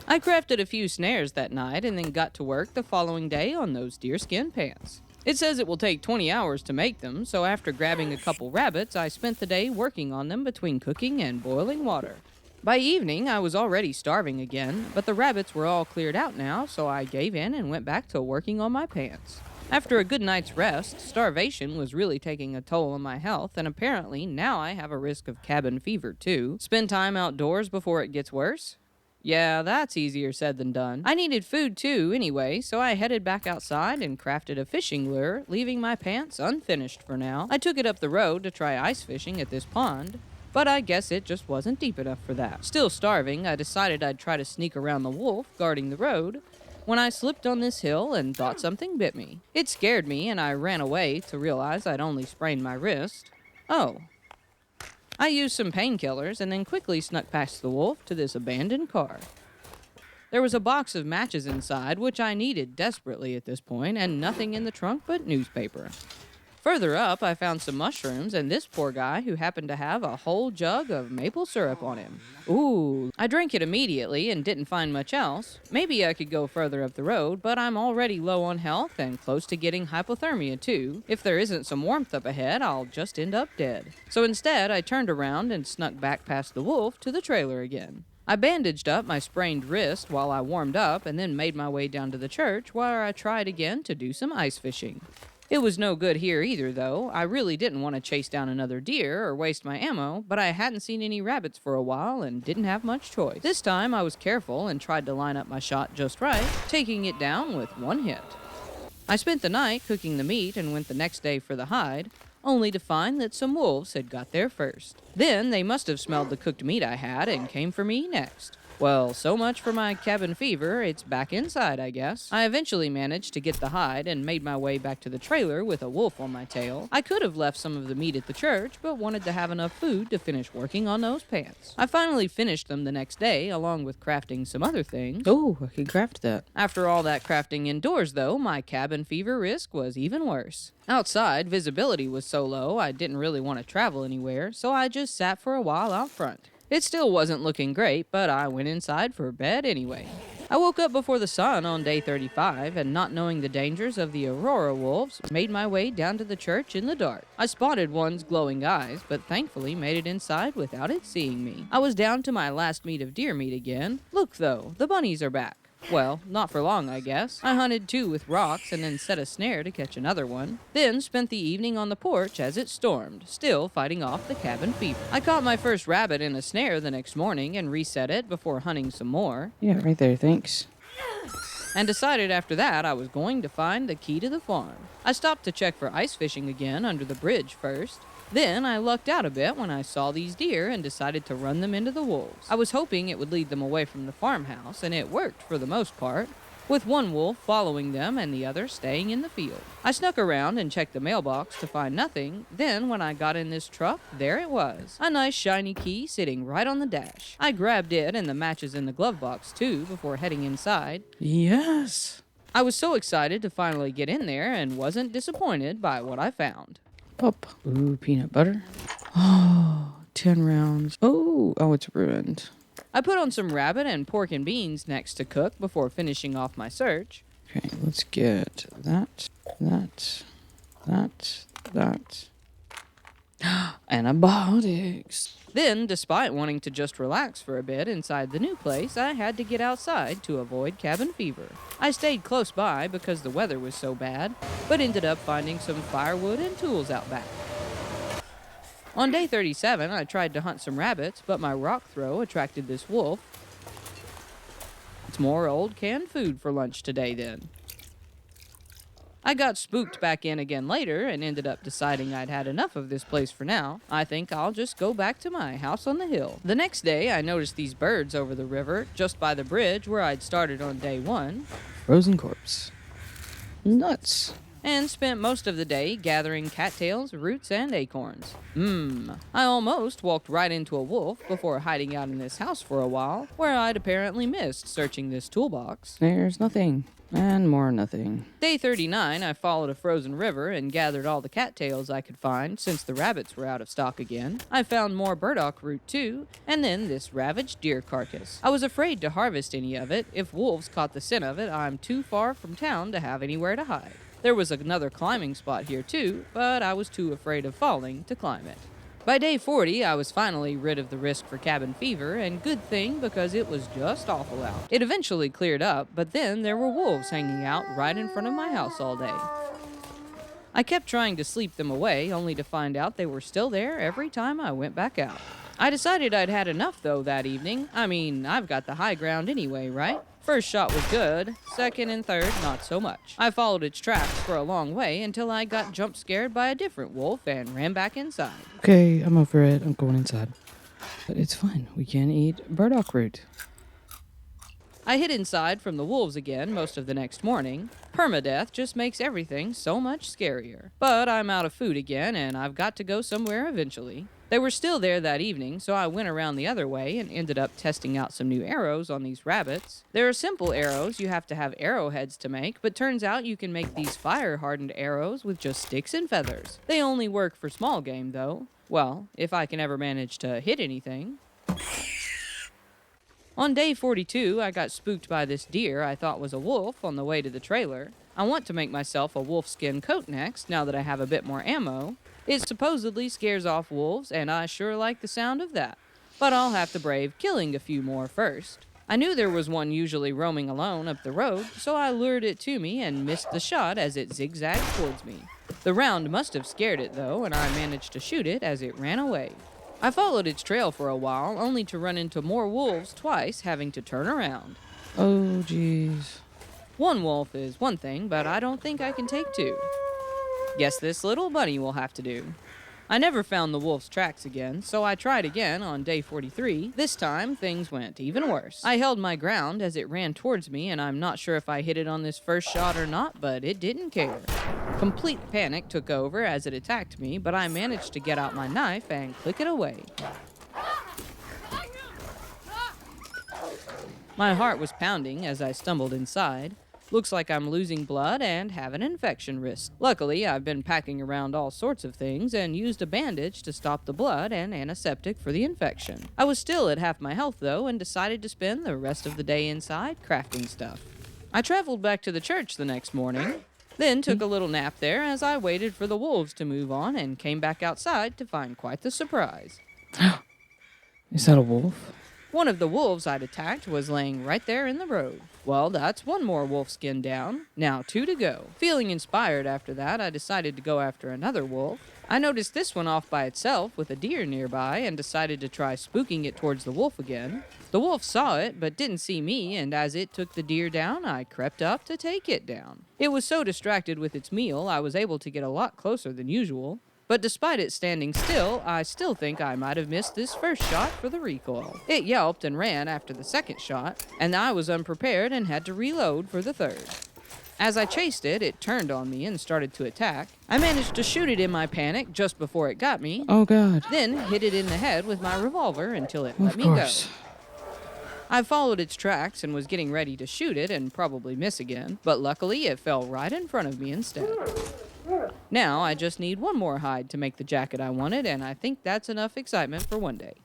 I crafted a few snares that night and then got to work the following day on those deerskin pants. It says it will take 20 hours to make them, so after grabbing a couple rabbits, I spent the day working on them between cooking and boiling water. By evening, I was already starving again, but the rabbits were all cleared out now, so I gave in and went back to working on my pants. After a good night's rest, starvation was really taking a toll on my health, and apparently now I have a risk of cabin fever too. Spend time outdoors before it gets worse? Yeah, that's easier said than done. I needed food too, anyway, so I headed back outside and crafted a fishing lure, leaving my pants unfinished for now. I took it up the road to try ice fishing at this pond, but I guess it just wasn't deep enough for that. Still starving, I decided I'd try to sneak around the wolf guarding the road when I slipped on this hill and thought something bit me. It scared me, and I ran away to realize I'd only sprained my wrist. Oh. I used some painkillers and then quickly snuck past the wolf to this abandoned car. There was a box of matches inside, which I needed desperately at this point, and nothing in the trunk but newspaper. Further up, I found some mushrooms and this poor guy who happened to have a whole jug of maple syrup on him. Ooh, I drank it immediately and didn't find much else. Maybe I could go further up the road, but I'm already low on health and close to getting hypothermia too. If there isn't some warmth up ahead, I'll just end up dead. So instead, I turned around and snuck back past the wolf to the trailer again. I bandaged up my sprained wrist while I warmed up and then made my way down to the church where I tried again to do some ice fishing. It was no good here either, though. I really didn't want to chase down another deer or waste my ammo, but I hadn't seen any rabbits for a while and didn't have much choice. This time I was careful and tried to line up my shot just right, taking it down with one hit. I spent the night cooking the meat and went the next day for the hide, only to find that some wolves had got there first. Then they must have smelled the cooked meat I had and came for me next. Well, so much for my cabin fever. It's back inside, I guess. I eventually managed to get the hide and made my way back to the trailer with a wolf on my tail. I could have left some of the meat at the church, but wanted to have enough food to finish working on those pants. I finally finished them the next day, along with crafting some other things. Oh, I can craft that. After all that crafting indoors, though, my cabin fever risk was even worse. Outside, visibility was so low I didn't really want to travel anywhere, so I just sat for a while out front. It still wasn't looking great, but I went inside for bed anyway. I woke up before the sun on day 35, and not knowing the dangers of the Aurora wolves, made my way down to the church in the dark. I spotted one's glowing eyes, but thankfully made it inside without it seeing me. I was down to my last meat of deer meat again. Look though, the bunnies are back. Well, not for long, I guess. I hunted two with rocks and then set a snare to catch another one. Then spent the evening on the porch as it stormed, still fighting off the cabin fever. I caught my first rabbit in a snare the next morning and reset it before hunting some more. Yeah, right there, thanks. And decided after that I was going to find the key to the farm. I stopped to check for ice fishing again under the bridge first. Then I lucked out a bit when I saw these deer and decided to run them into the wolves. I was hoping it would lead them away from the farmhouse, and it worked for the most part, with one wolf following them and the other staying in the field. I snuck around and checked the mailbox to find nothing. Then when I got in this truck, there it was. A nice shiny key sitting right on the dash. I grabbed it and the matches in the glove box too before heading inside. Yes. I was so excited to finally get in there and wasn't disappointed by what I found. Pop. Ooh, peanut butter. Oh, 10 rounds. Oh, it's ruined. I put on some rabbit and pork and beans next to cook before finishing off my search. Okay, let's get that. Antibiotics. Then, despite wanting to just relax for a bit inside the new place, I had to get outside to avoid cabin fever. I stayed close by because the weather was so bad, but ended up finding some firewood and tools out back. On day 37, I tried to hunt some rabbits, but my rock throw attracted this wolf. It's more old canned food for lunch today then. I got spooked back in again later and ended up deciding I'd had enough of this place for now. I think I'll just go back to my house on the hill. The next day, I noticed these birds over the river, just by the bridge where I'd started on day 1. Frozen corpse. Nuts. And spent most of the day gathering cattails, roots, and acorns. I almost walked right into a wolf before hiding out in this house for a while, where I'd apparently missed searching this toolbox. There's nothing. And more nothing. Day 39, I followed a frozen river and gathered all the cattails I could find since the rabbits were out of stock again. I found more burdock root too, and then this ravaged deer carcass. I was afraid to harvest any of it. If wolves caught the scent of it, I'm too far from town to have anywhere to hide. There was another climbing spot here too, but I was too afraid of falling to climb it. By day 40, I was finally rid of the risk for cabin fever, and good thing because it was just awful out. It eventually cleared up, but then there were wolves hanging out right in front of my house all day. I kept trying to sleep them away, only to find out they were still there every time I went back out. I decided I'd had enough though that evening. I mean, I've got the high ground anyway, right? First shot was good, second and third not so much. I followed its tracks for a long way until I got jump scared by a different wolf and ran back inside. Okay, I'm over it. I'm going inside. But it's fine. We can eat burdock root. I hid inside from the wolves again most of the next morning. Permadeath just makes everything so much scarier. But I'm out of food again and I've got to go somewhere eventually. They were still there that evening, so I went around the other way and ended up testing out some new arrows on these rabbits. They're simple arrows you have to have arrowheads to make, but turns out you can make these fire-hardened arrows with just sticks and feathers. They only work for small game, though. Well, if I can ever manage to hit anything. On day 42, I got spooked by this deer I thought was a wolf on the way to the trailer. I want to make myself a wolfskin coat next, now that I have a bit more ammo. It supposedly scares off wolves, and I sure like the sound of that. But I'll have to brave killing a few more first. I knew there was one usually roaming alone up the road, so I lured it to me and missed the shot as it zigzagged towards me. The round must have scared it, though, and I managed to shoot it as it ran away. I followed its trail for a while, only to run into more wolves twice, having to turn around. Oh, jeez. One wolf is one thing, but I don't think I can take two. Guess this little bunny will have to do. I never found the wolf's tracks again, so I tried again on day 43. This time, things went even worse. I held my ground as it ran towards me, and I'm not sure if I hit it on this first shot or not, but it didn't care. Complete panic took over as it attacked me, but I managed to get out my knife and click it away. My heart was pounding as I stumbled inside. Looks like I'm losing blood and have an infection risk. Luckily, I've been packing around all sorts of things and used a bandage to stop the blood and antiseptic for the infection. I was still at half my health though and decided to spend the rest of the day inside crafting stuff. I traveled back to the church the next morning, then took a little nap there as I waited for the wolves to move on and came back outside to find quite the surprise. Is that a wolf? One of the wolves I'd attacked was laying right there in the road. Well, that's one more wolf skin down. Now 2 to go. Feeling inspired after that, I decided to go after another wolf. I noticed this one off by itself with a deer nearby and decided to try spooking it towards the wolf again. The wolf saw it but didn't see me, and as it took the deer down, I crept up to take it down. It was so distracted with its meal, I was able to get a lot closer than usual. But despite it standing still, I still think I might have missed this first shot for the recoil. It yelped and ran after the second shot, and I was unprepared and had to reload for the third. As I chased it, it turned on me and started to attack. I managed to shoot it in my panic just before it got me, Oh, God. then hit it in the head with my revolver until it let Of me go. course. I followed its tracks and was getting ready to shoot it and probably miss again, but luckily it fell right in front of me instead. Now I just need one more hide to make the jacket I wanted, and I think that's enough excitement for one day.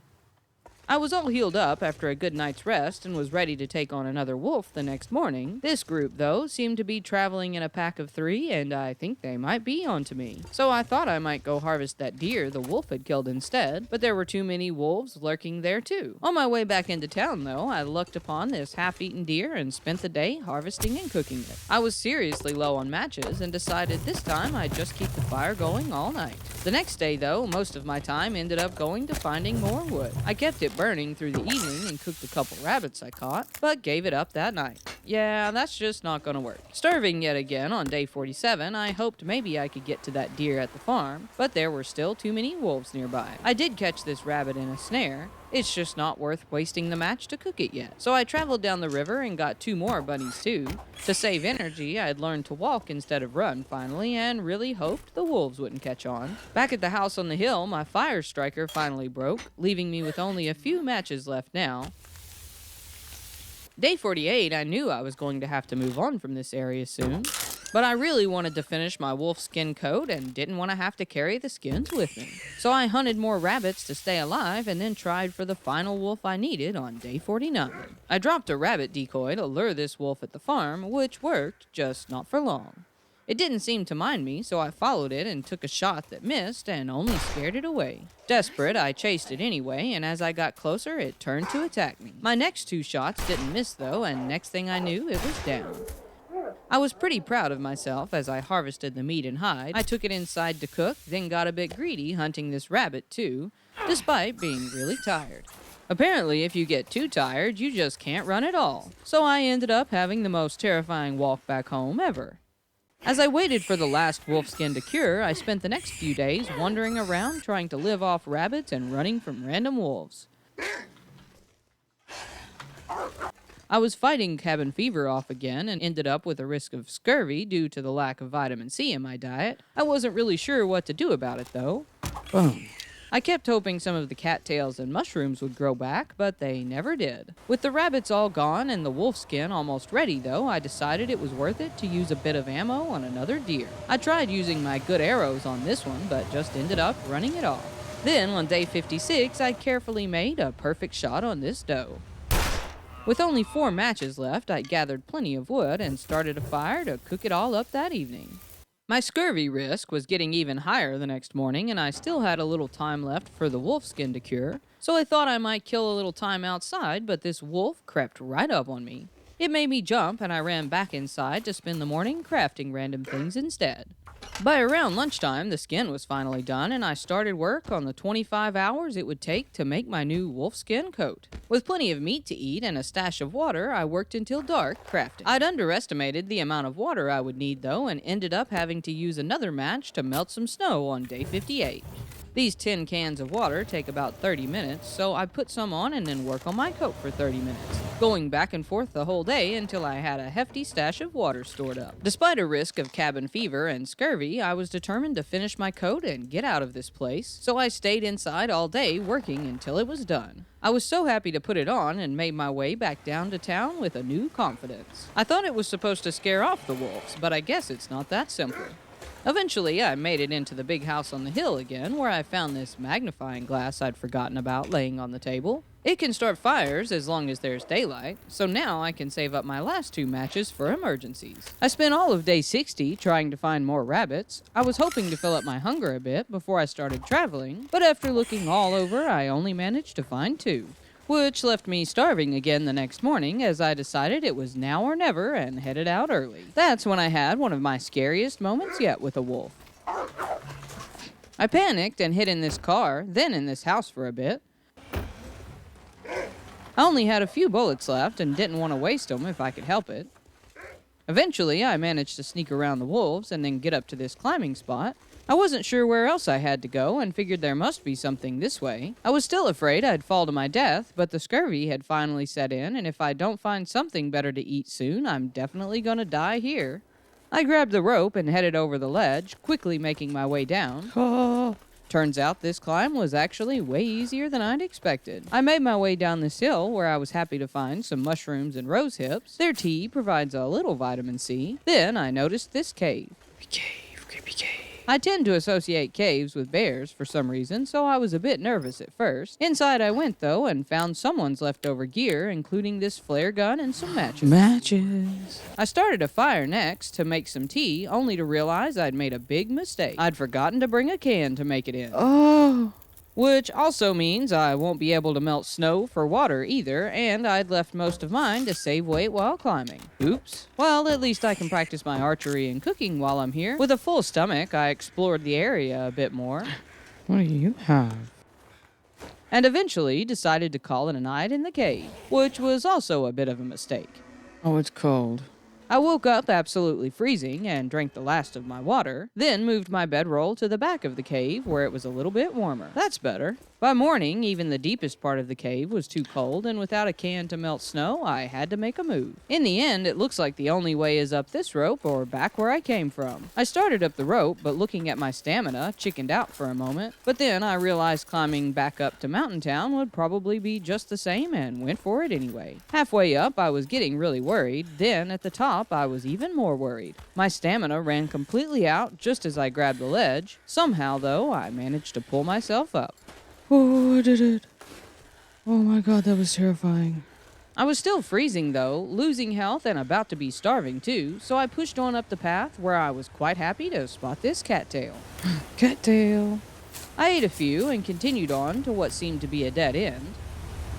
I was all healed up after a good night's rest and was ready to take on another wolf the next morning. This group, though, seemed to be traveling in a pack of 3, and I think they might be onto me. So I thought I might go harvest that deer the wolf had killed instead, but there were too many wolves lurking there too. On my way back into town, though, I looked upon this half-eaten deer and spent the day harvesting and cooking it. I was seriously low on matches and decided this time I'd just keep the fire going all night. The next day, though, most of my time ended up going to finding more wood. I kept it burning through the evening and cooked a couple rabbits I caught, but gave it up that night. Yeah, that's just not gonna work. Starving yet again on day 47, I hoped maybe I could get to that deer at the farm, but there were still too many wolves nearby. I did catch this rabbit in a snare. It's just not worth wasting the match to cook it yet. So I traveled down the river and got 2 more bunnies too. To save energy, I had learned to walk instead of run finally, and really hoped the wolves wouldn't catch on. Back at the house on the hill, my fire striker finally broke, leaving me with only a few matches left now. Day 48, I knew I was going to have to move on from this area soon. But I really wanted to finish my wolf skin coat and didn't want to have to carry the skins with me. So I hunted more rabbits to stay alive and then tried for the final wolf I needed on day 49. I dropped a rabbit decoy to lure this wolf at the farm, which worked, just not for long. It didn't seem to mind me, so I followed it and took a shot that missed and only scared it away. Desperate, I chased it anyway, and as I got closer, it turned to attack me. My next 2 shots didn't miss though, and next thing I knew, it was down. I was pretty proud of myself as I harvested the meat and hide. I took it inside to cook, then got a bit greedy hunting this rabbit too, despite being really tired. Apparently, if you get too tired, you just can't run at all. So I ended up having the most terrifying walk back home ever. As I waited for the last wolf skin to cure, I spent the next few days wandering around trying to live off rabbits and running from random wolves. I was fighting cabin fever off again and ended up with a risk of scurvy due to the lack of vitamin C in my diet. I wasn't really sure what to do about it though. Boom. I kept hoping some of the cattails and mushrooms would grow back, but they never did. With the rabbits all gone and the wolf skin almost ready though, I decided it was worth it to use a bit of ammo on another deer. I tried using my good arrows on this one, but just ended up running it off. Then on day 56, I carefully made a perfect shot on this doe. With only 4 matches left, I gathered plenty of wood and started a fire to cook it all up that evening. My scurvy risk was getting even higher the next morning, and I still had a little time left for the wolf skin to cure, so I thought I might kill a little time outside, but this wolf crept right up on me. It made me jump, and I ran back inside to spend the morning crafting random things instead. By around lunchtime, the skin was finally done, and I started work on the 25 hours it would take to make my new wolf skin coat. With plenty of meat to eat and a stash of water, I worked until dark crafting. I'd underestimated the amount of water I would need, though, and ended up having to use another match to melt some snow on day 58. These 10 cans of water take about 30 minutes, so I put some on and then work on my coat for 30 minutes, going back and forth the whole day until I had a hefty stash of water stored up. Despite a risk of cabin fever and scurvy, I was determined to finish my coat and get out of this place, so I stayed inside all day working until it was done. I was so happy to put it on and made my way back down to town with a new confidence. I thought it was supposed to scare off the wolves, but I guess it's not that simple. Eventually, I made it into the big house on the hill again, where I found this magnifying glass I'd forgotten about laying on the table. It can start fires as long as there's daylight, so now I can save up my last 2 matches for emergencies. I spent all of day 60 trying to find more rabbits. I was hoping to fill up my hunger a bit before I started traveling, but after looking all over, I only managed to find 2. Which left me starving again the next morning as I decided it was now or never and headed out early. That's when I had one of my scariest moments yet with a wolf. I panicked and hid in this car, then in this house for a bit. I only had a few bullets left and didn't want to waste them if I could help it. Eventually, I managed to sneak around the wolves and then get up to this climbing spot. I wasn't sure where else I had to go and figured there must be something this way. I was still afraid I'd fall to my death, but the scurvy had finally set in, and if I don't find something better to eat soon, I'm definitely gonna die here. I grabbed the rope and headed over the ledge, quickly making my way down. Oh, Turns out this climb was actually way easier than I'd expected. I made my way down this hill where I was happy to find some mushrooms and rose hips. Their tea provides a little vitamin C. Then I noticed this cave. creepy cave. I tend to associate caves with bears for some reason, so I was a bit nervous at first. Inside I went, though, and found someone's leftover gear, including this flare gun and some matches. Matches. I started a fire next to make some tea, only to realize I'd made a big mistake. I'd forgotten to bring a can to make it in. Oh. Which also means I won't be able to melt snow for water either, and I'd left most of mine to save weight while climbing. Oops. Well, at least I can practice my archery and cooking while I'm here. With a full stomach, I explored the area a bit more, What do you have? and eventually decided to call it a night in the cave, which was also a bit of a mistake. Oh, it's cold. I woke up absolutely freezing and drank the last of my water, then moved my bedroll to the back of the cave where it was a little bit warmer. That's better. By morning, even the deepest part of the cave was too cold, and without a can to melt snow, I had to make a move. In the end, it looks like the only way is up this rope or back where I came from. I started up the rope, but looking at my stamina, chickened out for a moment. But then I realized climbing back up to Mountain Town would probably be just the same and went for it anyway. Halfway up, I was getting really worried. Then, at the top, I was even more worried. My stamina ran completely out just as I grabbed the ledge. Somehow, though, I managed to pull myself up. Oh, I did it. Oh my god, that was terrifying. I was still freezing, though, losing health and about to be starving, too, so I pushed on up the path where I was quite happy to spot this cattail. Cattail. I ate a few and continued on to what seemed to be a dead end,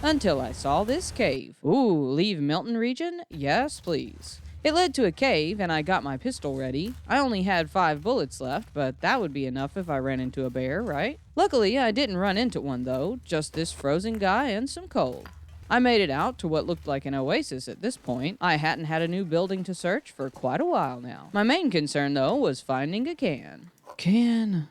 until I saw this cave. Ooh, leave Milton region? Yes, please. It led to a cave, and I got my pistol ready. I only had 5 bullets left, but that would be enough if I ran into a bear, right? Luckily, I didn't run into one, though, just this frozen guy and some coal. I made it out to what looked like an oasis at this point. I hadn't had a new building to search for quite a while now. My main concern, though, was finding a can. Can.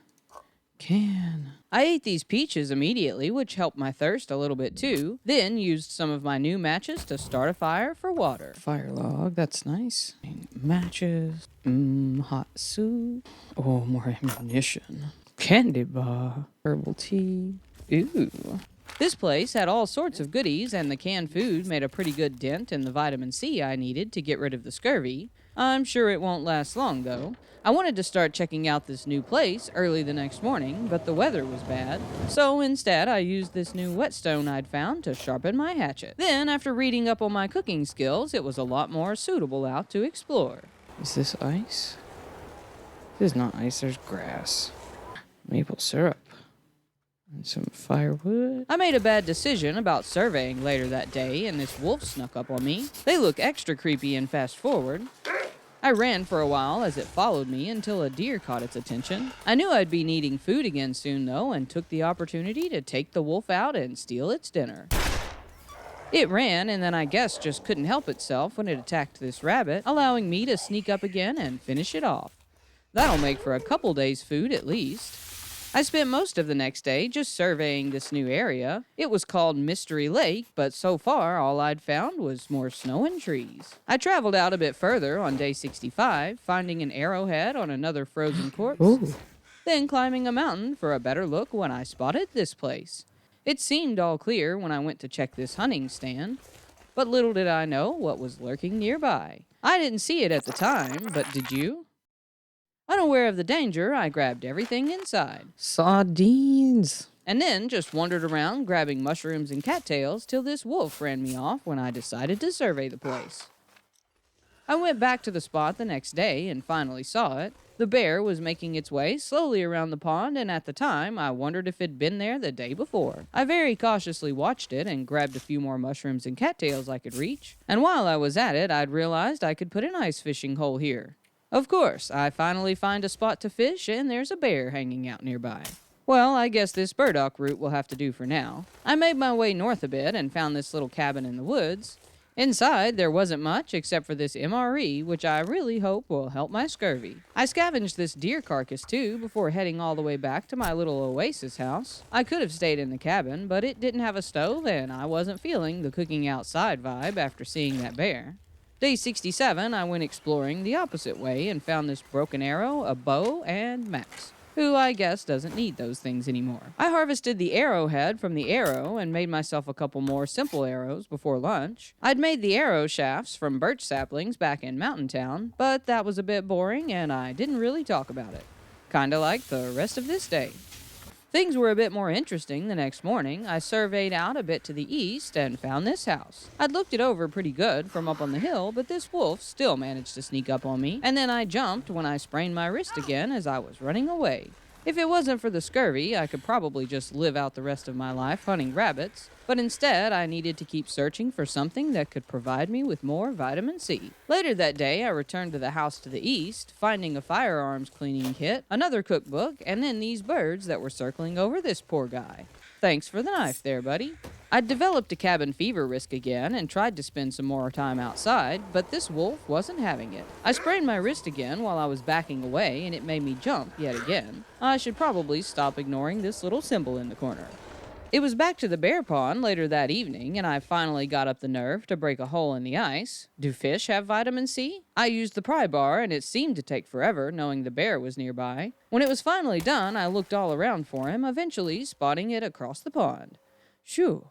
I ate these peaches immediately, which helped my thirst a little bit too, then used some of my new matches to start a fire for water. Fire log, that's nice. Matches. Hot soup. Oh, more ammunition. Candy bar. Herbal tea. Ooh. This place had all sorts of goodies, and the canned food made a pretty good dent in the vitamin C I needed to get rid of the scurvy. I'm sure it won't last long, though. I wanted to start checking out this new place early the next morning, but the weather was bad. So instead, I used this new whetstone I'd found to sharpen my hatchet. Then, after reading up on my cooking skills, it was a lot more suitable out to explore. Is this ice? This is not ice, there's grass. Maple syrup. And some firewood. I made a bad decision about surveying later that day, and this wolf snuck up on me. They look extra creepy and fast forward. I ran for a while as it followed me until a deer caught its attention. I knew I'd be needing food again soon, though, and took the opportunity to take the wolf out and steal its dinner. It ran, and then I guess just couldn't help itself when it attacked this rabbit, allowing me to sneak up again and finish it off. That'll make for a couple days' food at least. I spent most of the next day just surveying this new area. It was called Mystery Lake, but so far all I'd found was more snow and trees. I traveled out a bit further on day 65, finding an arrowhead on another frozen corpse, Ooh. then climbing a mountain for a better look when I spotted this place. It seemed all clear when I went to check this hunting stand, but little did I know what was lurking nearby. I didn't see it at the time, but did you? Unaware of the danger, I grabbed everything inside, Sardines. and then just wandered around grabbing mushrooms and cattails till this wolf ran me off when I decided to survey the place. I went back to the spot the next day and finally saw it. The bear was making its way slowly around the pond, and at the time, I wondered if it'd been there the day before. I very cautiously watched it and grabbed a few more mushrooms and cattails I could reach, and while I was at it, I'd realized I could put an ice fishing hole here. Of course, I finally find a spot to fish, and there's a bear hanging out nearby. Well, I guess this burdock route will have to do for now. I made my way north a bit and found this little cabin in the woods. Inside, there wasn't much except for this MRE, which I really hope will help my scurvy. I scavenged this deer carcass too before heading all the way back to my little oasis house. I could have stayed in the cabin, but it didn't have a stove and I wasn't feeling the cooking outside vibe after seeing that bear. Day 67, I went exploring the opposite way and found this broken arrow, a bow, and Max, who I guess doesn't need those things anymore. I harvested the arrowhead from the arrow and made myself a couple more simple arrows before lunch. I'd made the arrow shafts from birch saplings back in Mountain Town, but that was a bit boring and I didn't really talk about it. Kinda like the rest of this day. Things were a bit more interesting the next morning. I surveyed out a bit to the east and found this house. I'd looked it over pretty good from up on the hill, but this wolf still managed to sneak up on me, and then I jumped when I sprained my wrist again as I was running away. If it wasn't for the scurvy, I could probably just live out the rest of my life hunting rabbits, but instead I needed to keep searching for something that could provide me with more vitamin C. Later that day, I returned to the house to the east, finding a firearms cleaning kit, another cookbook, and then these birds that were circling over this poor guy. Thanks for the knife there, buddy. I'd developed a cabin fever risk again and tried to spend some more time outside, but this wolf wasn't having it. I sprained my wrist again while I was backing away, and it made me jump yet again. I should probably stop ignoring this little symbol in the corner. It was back to the bear pond later that evening, and I finally got up the nerve to break a hole in the ice. Do fish have vitamin C? I used the pry bar, and it seemed to take forever, knowing the bear was nearby. When it was finally done, I looked all around for him, eventually spotting it across the pond. Shoo.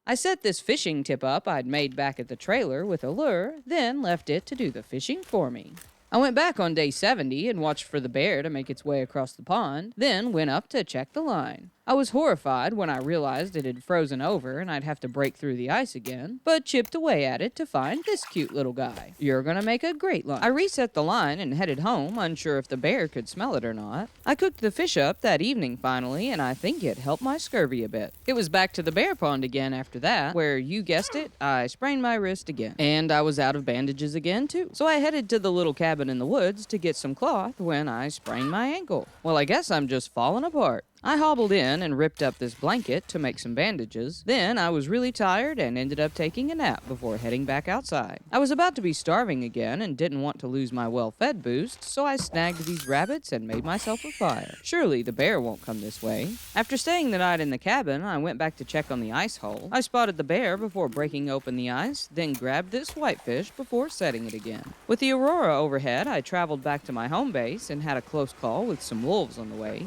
I set this fishing tip up I'd made back at the trailer with a lure, then left it to do the fishing for me. I went back on day 70 and watched for the bear to make its way across the pond, then went up to check the line. I was horrified when I realized it had frozen over and I'd have to break through the ice again, but chipped away at it to find this cute little guy. You're gonna make a great lunch. I reset the line and headed home, unsure if the bear could smell it or not. I cooked the fish up that evening finally, and I think it helped my scurvy a bit. It was back to the bear pond again after that, where, you guessed it, I sprained my wrist again. And I was out of bandages again too. So I headed to the little cabin in the woods to get some cloth when I sprained my ankle. Well, I guess I'm just falling apart. I hobbled in and ripped up this blanket to make some bandages. Then I was really tired and ended up taking a nap before heading back outside. I was about to be starving again and didn't want to lose my well-fed boost, so I snagged these rabbits and made myself a fire. Surely the bear won't come this way. After staying the night in the cabin, I went back to check on the ice hole. I spotted the bear before breaking open the ice, then grabbed this whitefish before setting it again. With the aurora overhead, I traveled back to my home base and had a close call with some wolves on the way.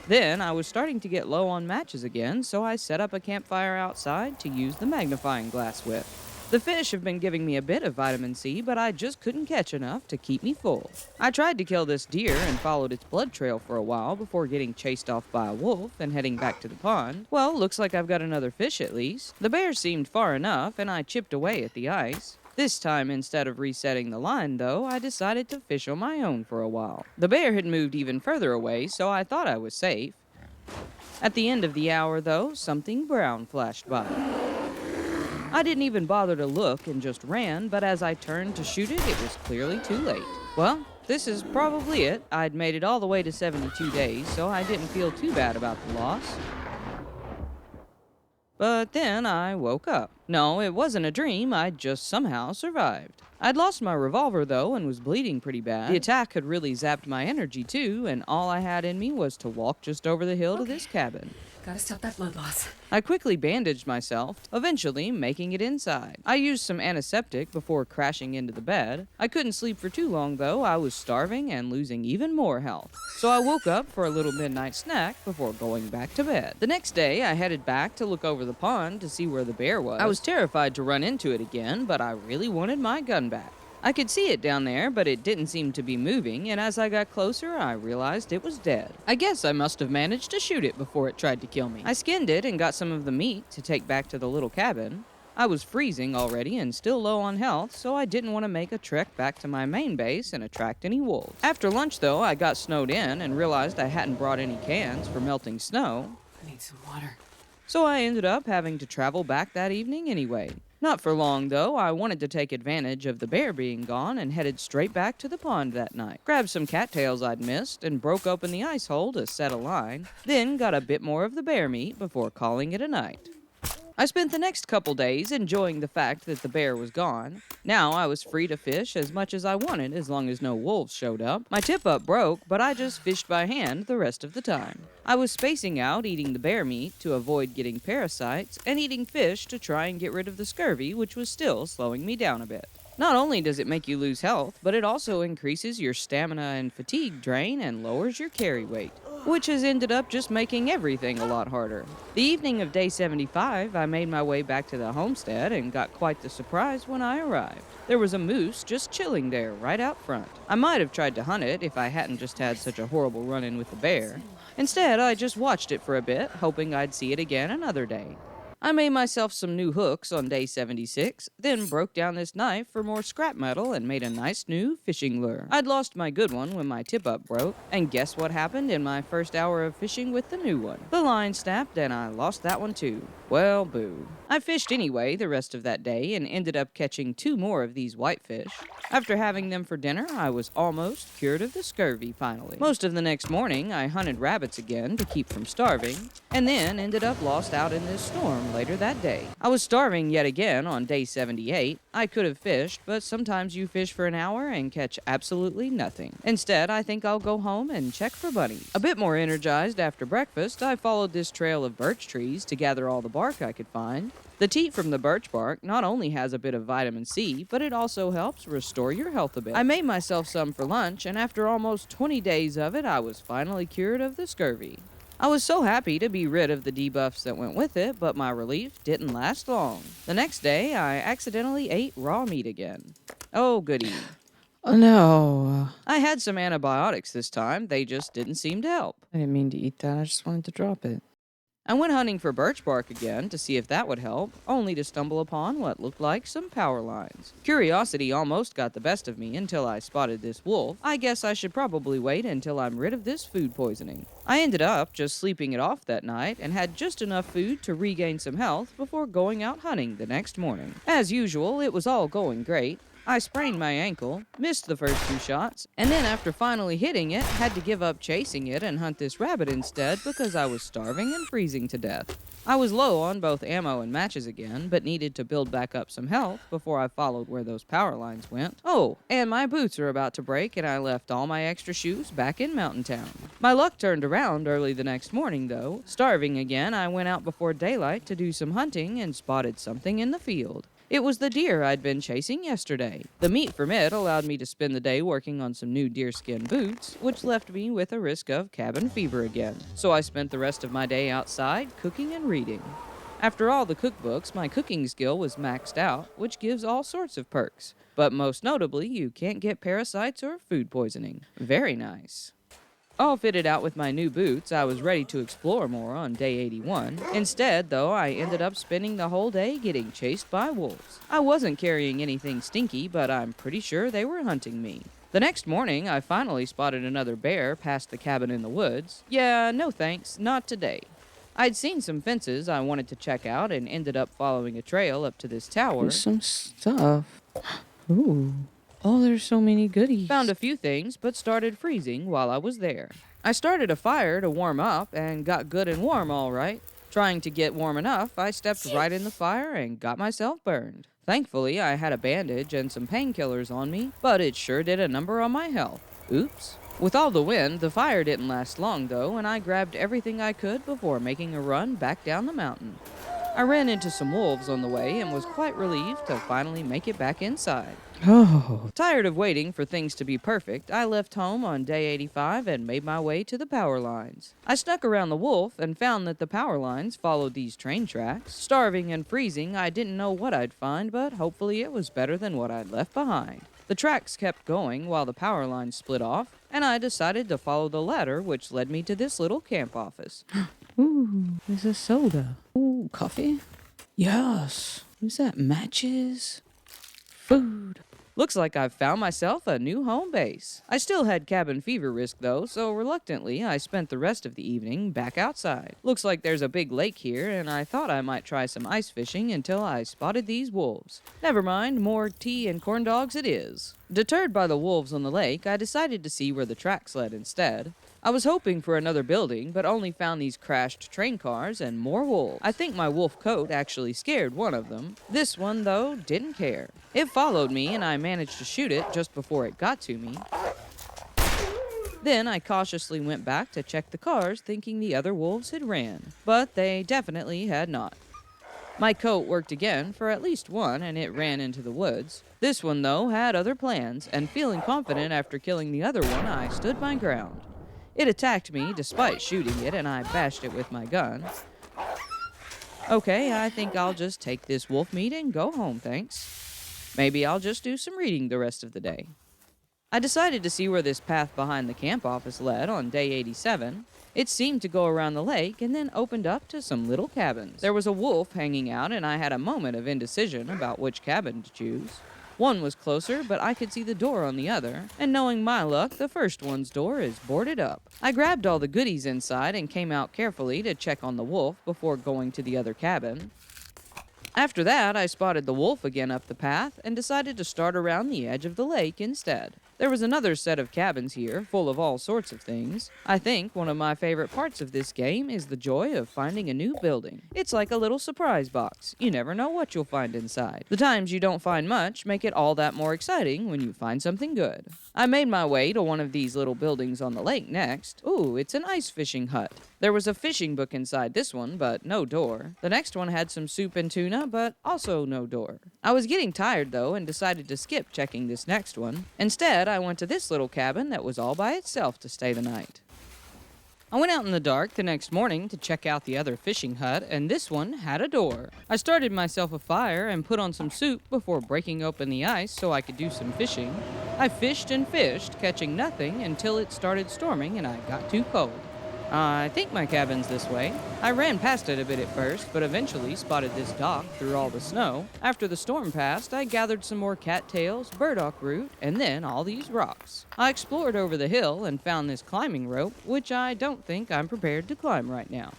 Then I was starting to get low on matches again, so I set up a campfire outside to use the magnifying glass with. The fish have been giving me a bit of vitamin C, but I just couldn't catch enough to keep me full. I tried to kill this deer and followed its blood trail for a while before getting chased off by a wolf and heading back to the pond. Well, looks like I've got another fish at least. The bear seemed far enough, and I chipped away at the ice. This time, instead of resetting the line, though, I decided to fish on my own for a while. The bear had moved even further away, so I thought I was safe. At the end of the hour, though, something brown flashed by. I didn't even bother to look and just ran, but as I turned to shoot it, it was clearly too late. Well, this is probably it. I'd made it all the way to 72 days, so I didn't feel too bad about the loss. But then I woke up. No, it wasn't a dream, I'd just somehow survived. I'd lost my revolver though and was bleeding pretty bad. The attack had really zapped my energy too, and all I had in me was to walk just over the hill to this cabin. Gotta stop that blood loss. I quickly bandaged myself, eventually making it inside. I used some antiseptic before crashing into the bed. I couldn't sleep for too long though, I was starving and losing even more health. So I woke up for a little midnight snack before going back to bed. The next day, I headed back to look over the pond to see where the bear was. I was terrified to run into it again, but I really wanted my gun back. I could see it down there, but it didn't seem to be moving, and as I got closer, I realized it was dead. I guess I must have managed to shoot it before it tried to kill me. I skinned it and got some of the meat to take back to the little cabin. I was freezing already and still low on health, so I didn't want to make a trek back to my main base and attract any wolves. After lunch, though, I got snowed in and realized I hadn't brought any cans for melting snow, I need some water. so I ended up having to travel back that evening anyway. Not for long, though. I wanted to take advantage of the bear being gone and headed straight back to the pond that night. Grabbed some cattails I'd missed and broke open the ice hole to set a line, then got a bit more of the bear meat before calling it a night. I spent the next couple days enjoying the fact that the bear was gone. Now I was free to fish as much as I wanted as long as no wolves showed up. My tip-up broke, but I just fished by hand the rest of the time. I was spacing out eating the bear meat to avoid getting parasites and eating fish to try and get rid of the scurvy, which was still slowing me down a bit. Not only does it make you lose health, but it also increases your stamina and fatigue drain and lowers your carry weight, which has ended up just making everything a lot harder. The evening of day 75, I made my way back to the homestead and got quite the surprise when I arrived. There was a moose just chilling there right out front. I might have tried to hunt it if I hadn't just had such a horrible run-in with the bear. Instead, I just watched it for a bit, hoping I'd see it again another day. I made myself some new hooks on day 76, then broke down this knife for more scrap metal and made a nice new fishing lure. I'd lost my good one when my tip-up broke, and guess what happened in my first hour of fishing with the new one? The line snapped and I lost that one too. Well, boo. I fished anyway the rest of that day and ended up catching 2 more of these whitefish. After having them for dinner, I was almost cured of the scurvy finally. Most of the next morning, I hunted rabbits again to keep from starving, and then ended up lost out in this storm later that day. I was starving yet again on day 78. I could have fished, but sometimes you fish for an hour and catch absolutely nothing. Instead, I think I'll go home and check for bunnies. A bit more energized after breakfast, I followed this trail of birch trees to gather all the bark I could find. The teat from the birch bark not only has a bit of vitamin C, but it also helps restore your health a bit. I made myself some for lunch, and after almost 20 days of it, I was finally cured of the scurvy. I was so happy to be rid of the debuffs that went with it, but my relief didn't last long. The next day, I accidentally ate raw meat again. Oh, goody. Oh no. I had some antibiotics this time, they just didn't seem to help. I didn't mean to eat that. I just wanted to drop it. I went hunting for birch bark again to see if that would help, only to stumble upon what looked like some power lines. Curiosity almost got the best of me until I spotted this wolf. I guess I should probably wait until I'm rid of this food poisoning. I ended up just sleeping it off that night and had just enough food to regain some health before going out hunting the next morning. As usual, it was all going great. I sprained my ankle, missed the first 2 shots, and then after finally hitting it, had to give up chasing it and hunt this rabbit instead because I was starving and freezing to death. I was low on both ammo and matches again, but needed to build back up some health before I followed where those power lines went. Oh, and my boots are about to break and I left all my extra shoes back in Mountain Town. My luck turned around early the next morning though. Starving again, I went out before daylight to do some hunting and spotted something in the field. It was the deer I'd been chasing yesterday. The meat from it allowed me to spend the day working on some new deerskin boots, which left me with a risk of cabin fever again. So I spent the rest of my day outside cooking and reading. After all the cookbooks, my cooking skill was maxed out, which gives all sorts of perks. But most notably, you can't get parasites or food poisoning. Very nice. All fitted out with my new boots, I was ready to explore more on day 81. Instead, though, I ended up spending the whole day getting chased by wolves. I wasn't carrying anything stinky, but I'm pretty sure they were hunting me. The next morning, I finally spotted another bear past the cabin in the woods. Yeah, no thanks, not today. I'd seen some fences I wanted to check out and ended up following a trail up to this tower. There's some stuff. Ooh. Oh, there's so many goodies. Found a few things, but started freezing while I was there. I started a fire to warm up and got good and warm all right. Trying to get warm enough, I stepped right in the fire and got myself burned. Thankfully, I had a bandage and some painkillers on me, but it sure did a number on my health. Oops. With all the wind, the fire didn't last long though, and I grabbed everything I could before making a run back down the mountain. I ran into some wolves on the way and was quite relieved to finally make it back inside. Oh, Tired of waiting for things to be perfect, I left home on day 85 and made my way to the power lines. I snuck around the wolf and found that the power lines followed these train tracks. Starving and freezing, I didn't know what I'd find, but hopefully it was better than what I'd left behind. The tracks kept going while the power lines split off, and I decided to follow the ladder, which led me to this little camp office. ooh, there's a soda. Ooh, coffee? Yes. What's that? Matches? Food. Looks like I've found myself a new home base. I still had cabin fever risk though, so reluctantly I spent the rest of the evening back outside. Looks like there's a big lake here, and I thought I might try some ice fishing until I spotted these wolves. Never mind, more tea and corn dogs it is. Deterred by the wolves on the lake, I decided to see where the tracks led instead. I was hoping for another building, but only found these crashed train cars and more wolves. I think my wolf coat actually scared one of them. This one, though, didn't care. It followed me, and I managed to shoot it just before it got to me. Then I cautiously went back to check the cars, thinking the other wolves had ran. But they definitely had not. My coat worked again for at least one, and it ran into the woods. This one, though, had other plans, and feeling confident after killing the other one, I stood my ground. It attacked me despite shooting it, and I bashed it with my gun. Okay, I think I'll just take this wolf meat and go home, thanks. Maybe I'll just do some reading the rest of the day. I decided to see where this path behind the camp office led on day 87. It seemed to go around the lake and then opened up to some little cabins. There was a wolf hanging out, and I had a moment of indecision about which cabin to choose. One was closer, but I could see the door on the other, and knowing my luck, the first one's door is boarded up. I grabbed all the goodies inside and came out carefully to check on the wolf before going to the other cabin. After that, I spotted the wolf again up the path and decided to start around the edge of the lake instead. There was another set of cabins here, full of all sorts of things. I think one of my favorite parts of this game is the joy of finding a new building. It's like a little surprise box. You never know what you'll find inside. The times you don't find much make it all that more exciting when you find something good. I made my way to one of these little buildings on the lake next. Ooh, it's an ice fishing hut. There was a fishing book inside this one, but no door. The next one had some soup and tuna, but also no door. I was getting tired though and decided to skip checking this next one. Instead, I went to this little cabin that was all by itself to stay the night. I went out in the dark the next morning to check out the other fishing hut, and this one had a door. I started myself a fire and put on some soup before breaking open the ice so I could do some fishing. I fished and fished, catching nothing until it started storming and I got too cold. I think my cabin's this way. I ran past it a bit at first, but eventually spotted this dock through all the snow. After the storm passed, I gathered some more cattails, burdock root, and then all these rocks. I explored over the hill and found this climbing rope, which I don't think I'm prepared to climb right now.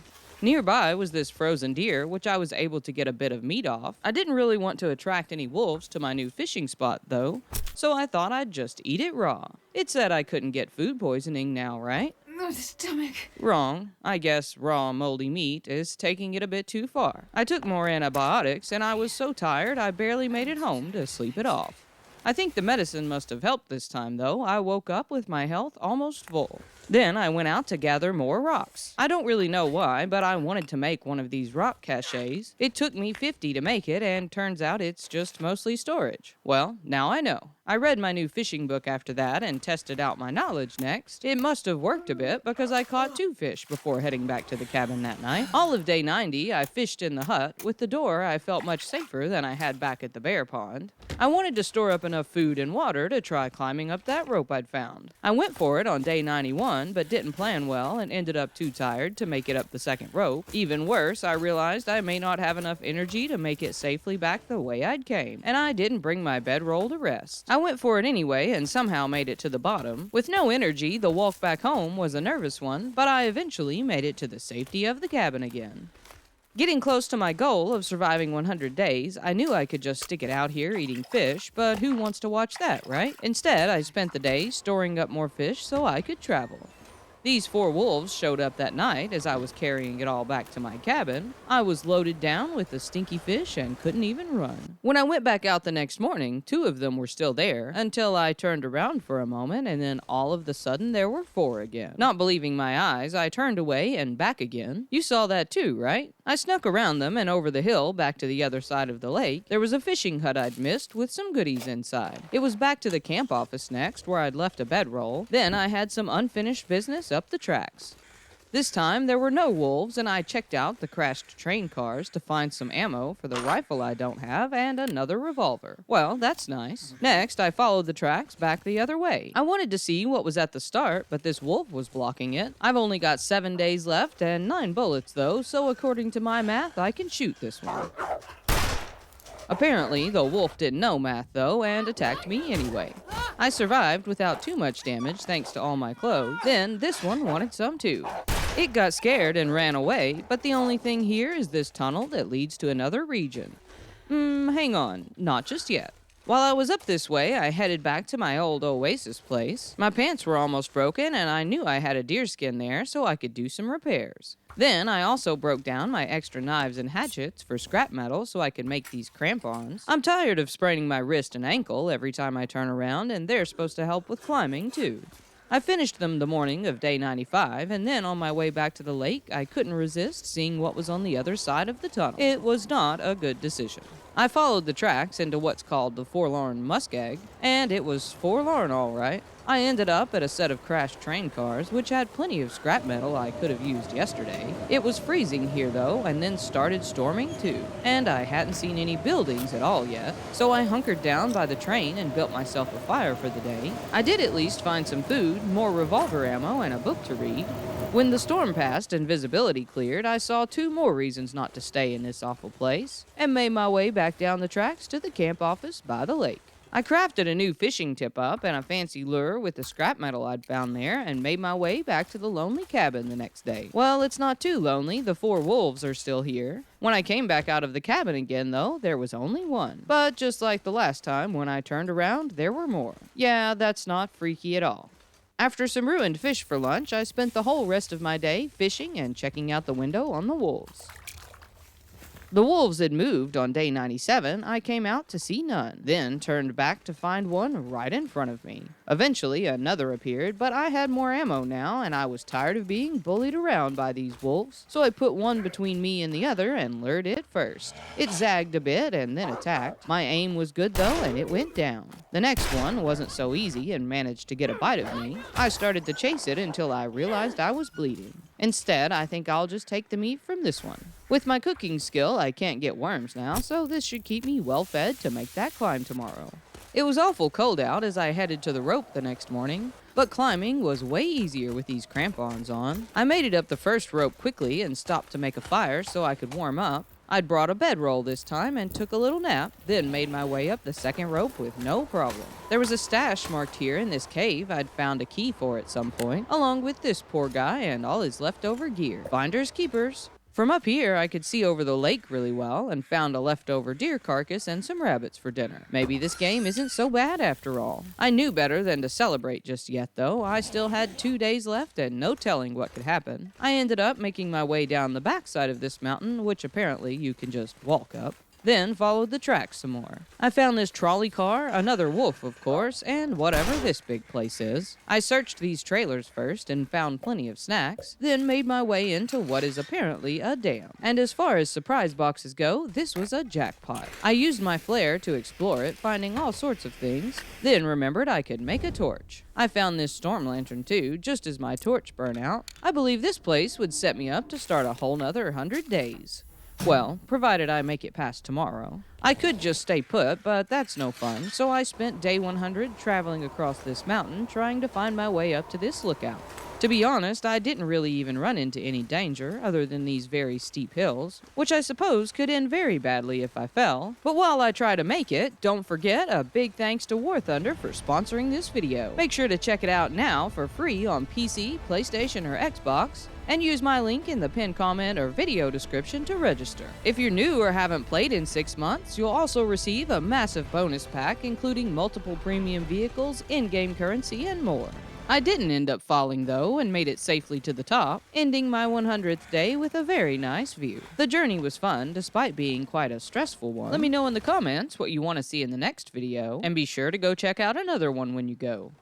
Nearby was this frozen deer, which I was able to get a bit of meat off. I didn't really want to attract any wolves to my new fishing spot, though, so I thought I'd just eat it raw. It said I couldn't get food poisoning now, right? No stomach. Wrong. I guess raw moldy meat is taking it a bit too far. I took more antibiotics, and I was so tired I barely made it home to sleep it off. I think the medicine must have helped this time, though. I woke up with my health almost full. Then I went out to gather more rocks. I don't really know why, but I wanted to make one of these rock caches. It took me 50 to make it, and turns out it's just mostly storage. Well, now I know. I read my new fishing book after that and tested out my knowledge next. It must have worked a bit because I caught 2 fish before heading back to the cabin that night. All of day 90, I fished in the hut. With the door, I felt much safer than I had back at the bear pond. I wanted to store up enough food and water to try climbing up that rope I'd found. I went for it on day 91, but didn't plan well and ended up too tired to make it up the second rope. Even worse, I realized I may not have enough energy to make it safely back the way I'd came, and I didn't bring my bedroll to rest. I went for it anyway and somehow made it to the bottom. With no energy, the walk back home was a nervous one, but I eventually made it to the safety of the cabin again. Getting close to my goal of surviving 100 days, I knew I could just stick it out here eating fish, but who wants to watch that, right? Instead, I spent the day storing up more fish so I could travel. These 4 wolves showed up that night as I was carrying it all back to my cabin. I was loaded down with the stinky fish and couldn't even run. When I went back out the next morning, 2 of them were still there until I turned around for a moment, and then all of the sudden there were 4 again. Not believing my eyes, I turned away and back again. You saw that too, right? I snuck around them and over the hill back to the other side of the lake. There was a fishing hut I'd missed with some goodies inside. It was back to the camp office next, where I'd left a bedroll. Then I had some unfinished business up the tracks. This time there were no wolves, and I checked out the crashed train cars to find some ammo for the rifle I don't have and another revolver. Well, that's nice. Next, I followed the tracks back the other way. I wanted to see what was at the start, but this wolf was blocking it. I've only got 7 days left and 9 bullets though, so according to my math, I can shoot this one. Apparently, the wolf didn't know math though and attacked me anyway. I survived without too much damage thanks to all my clothes. Then this one wanted some too. It got scared and ran away, but the only thing here is this tunnel that leads to another region. Hang on, not just yet. While I was up this way, I headed back to my old oasis place. My pants were almost broken, and I knew I had a deerskin there so I could do some repairs. Then I also broke down my extra knives and hatchets for scrap metal so I could make these crampons. I'm tired of spraining my wrist and ankle every time I turn around, and they're supposed to help with climbing too. I finished them the morning of day 95, and then on my way back to the lake, I couldn't resist seeing what was on the other side of the tunnel. It was not a good decision. I followed the tracks into what's called the Forlorn Muskeg, and it was forlorn all right. I ended up at a set of crashed train cars, which had plenty of scrap metal I could have used yesterday. It was freezing here though, and then started storming too. And I hadn't seen any buildings at all yet, so I hunkered down by the train and built myself a fire for the day. I did at least find some food, more revolver ammo, and a book to read. When the storm passed and visibility cleared, I saw 2 more reasons not to stay in this awful place, and made my way back down the tracks to the camp office by the lake. I crafted a new fishing tip-up and a fancy lure with the scrap metal I'd found there and made my way back to the lonely cabin the next day. Well, it's not too lonely. The 4 wolves are still here. When I came back out of the cabin again, though, there was only 1. But just like the last time, when I turned around, there were more. Yeah, that's not freaky at all. After some ruined fish for lunch, I spent the whole rest of my day fishing and checking out the window on the wolves. The wolves had moved on day 97. I came out to see none, then turned back to find one right in front of me. Eventually, another appeared, but I had more ammo now, and I was tired of being bullied around by these wolves, so I put one between me and the other and lured it first. It zagged a bit and then attacked. My aim was good though, and it went down. The next one wasn't so easy and managed to get a bite of me. I started to chase it until I realized I was bleeding. Instead, I think I'll just take the meat from this one. With my cooking skill, I can't get worms now, so this should keep me well fed to make that climb tomorrow. It was awful cold out as I headed to the rope the next morning, but climbing was way easier with these crampons on. I made it up the first rope quickly and stopped to make a fire so I could warm up. I'd brought a bedroll this time and took a little nap, then made my way up the second rope with no problem. There was a stash marked here in this cave I'd found a key for at some point, along with this poor guy and all his leftover gear. Finders keepers. From up here, I could see over the lake really well and found a leftover deer carcass and some rabbits for dinner. Maybe this game isn't so bad after all. I knew better than to celebrate just yet, though. I still had 2 days left and no telling what could happen. I ended up making my way down the backside of this mountain, which apparently you can just walk up. Then followed the tracks some more. I found this trolley car, another wolf of course, and whatever this big place is. I searched these trailers first and found plenty of snacks, then made my way into what is apparently a dam. And as far as surprise boxes go, this was a jackpot. I used my flare to explore it, finding all sorts of things, then remembered I could make a torch. I found this storm lantern too, just as my torch burned out. I believe this place would set me up to start a whole nother 100 days. Well, provided I make it past tomorrow. I could just stay put, but that's no fun, so I spent day 100 traveling across this mountain trying to find my way up to this lookout. To be honest, I didn't really even run into any danger other than these very steep hills, which I suppose could end very badly if I fell. But while I try to make it, don't forget a big thanks to War Thunder for sponsoring this video. Make sure to check it out now for free on PC, PlayStation, or Xbox, and use my link in the pinned comment or video description to register. If you're new or haven't played in 6 months, you'll also receive a massive bonus pack including multiple premium vehicles, in-game currency, and more. I didn't end up falling though and made it safely to the top, ending my 100th day with a very nice view. The journey was fun despite being quite a stressful one. Let me know in the comments what you want to see in the next video, and be sure to go check out another one when you go.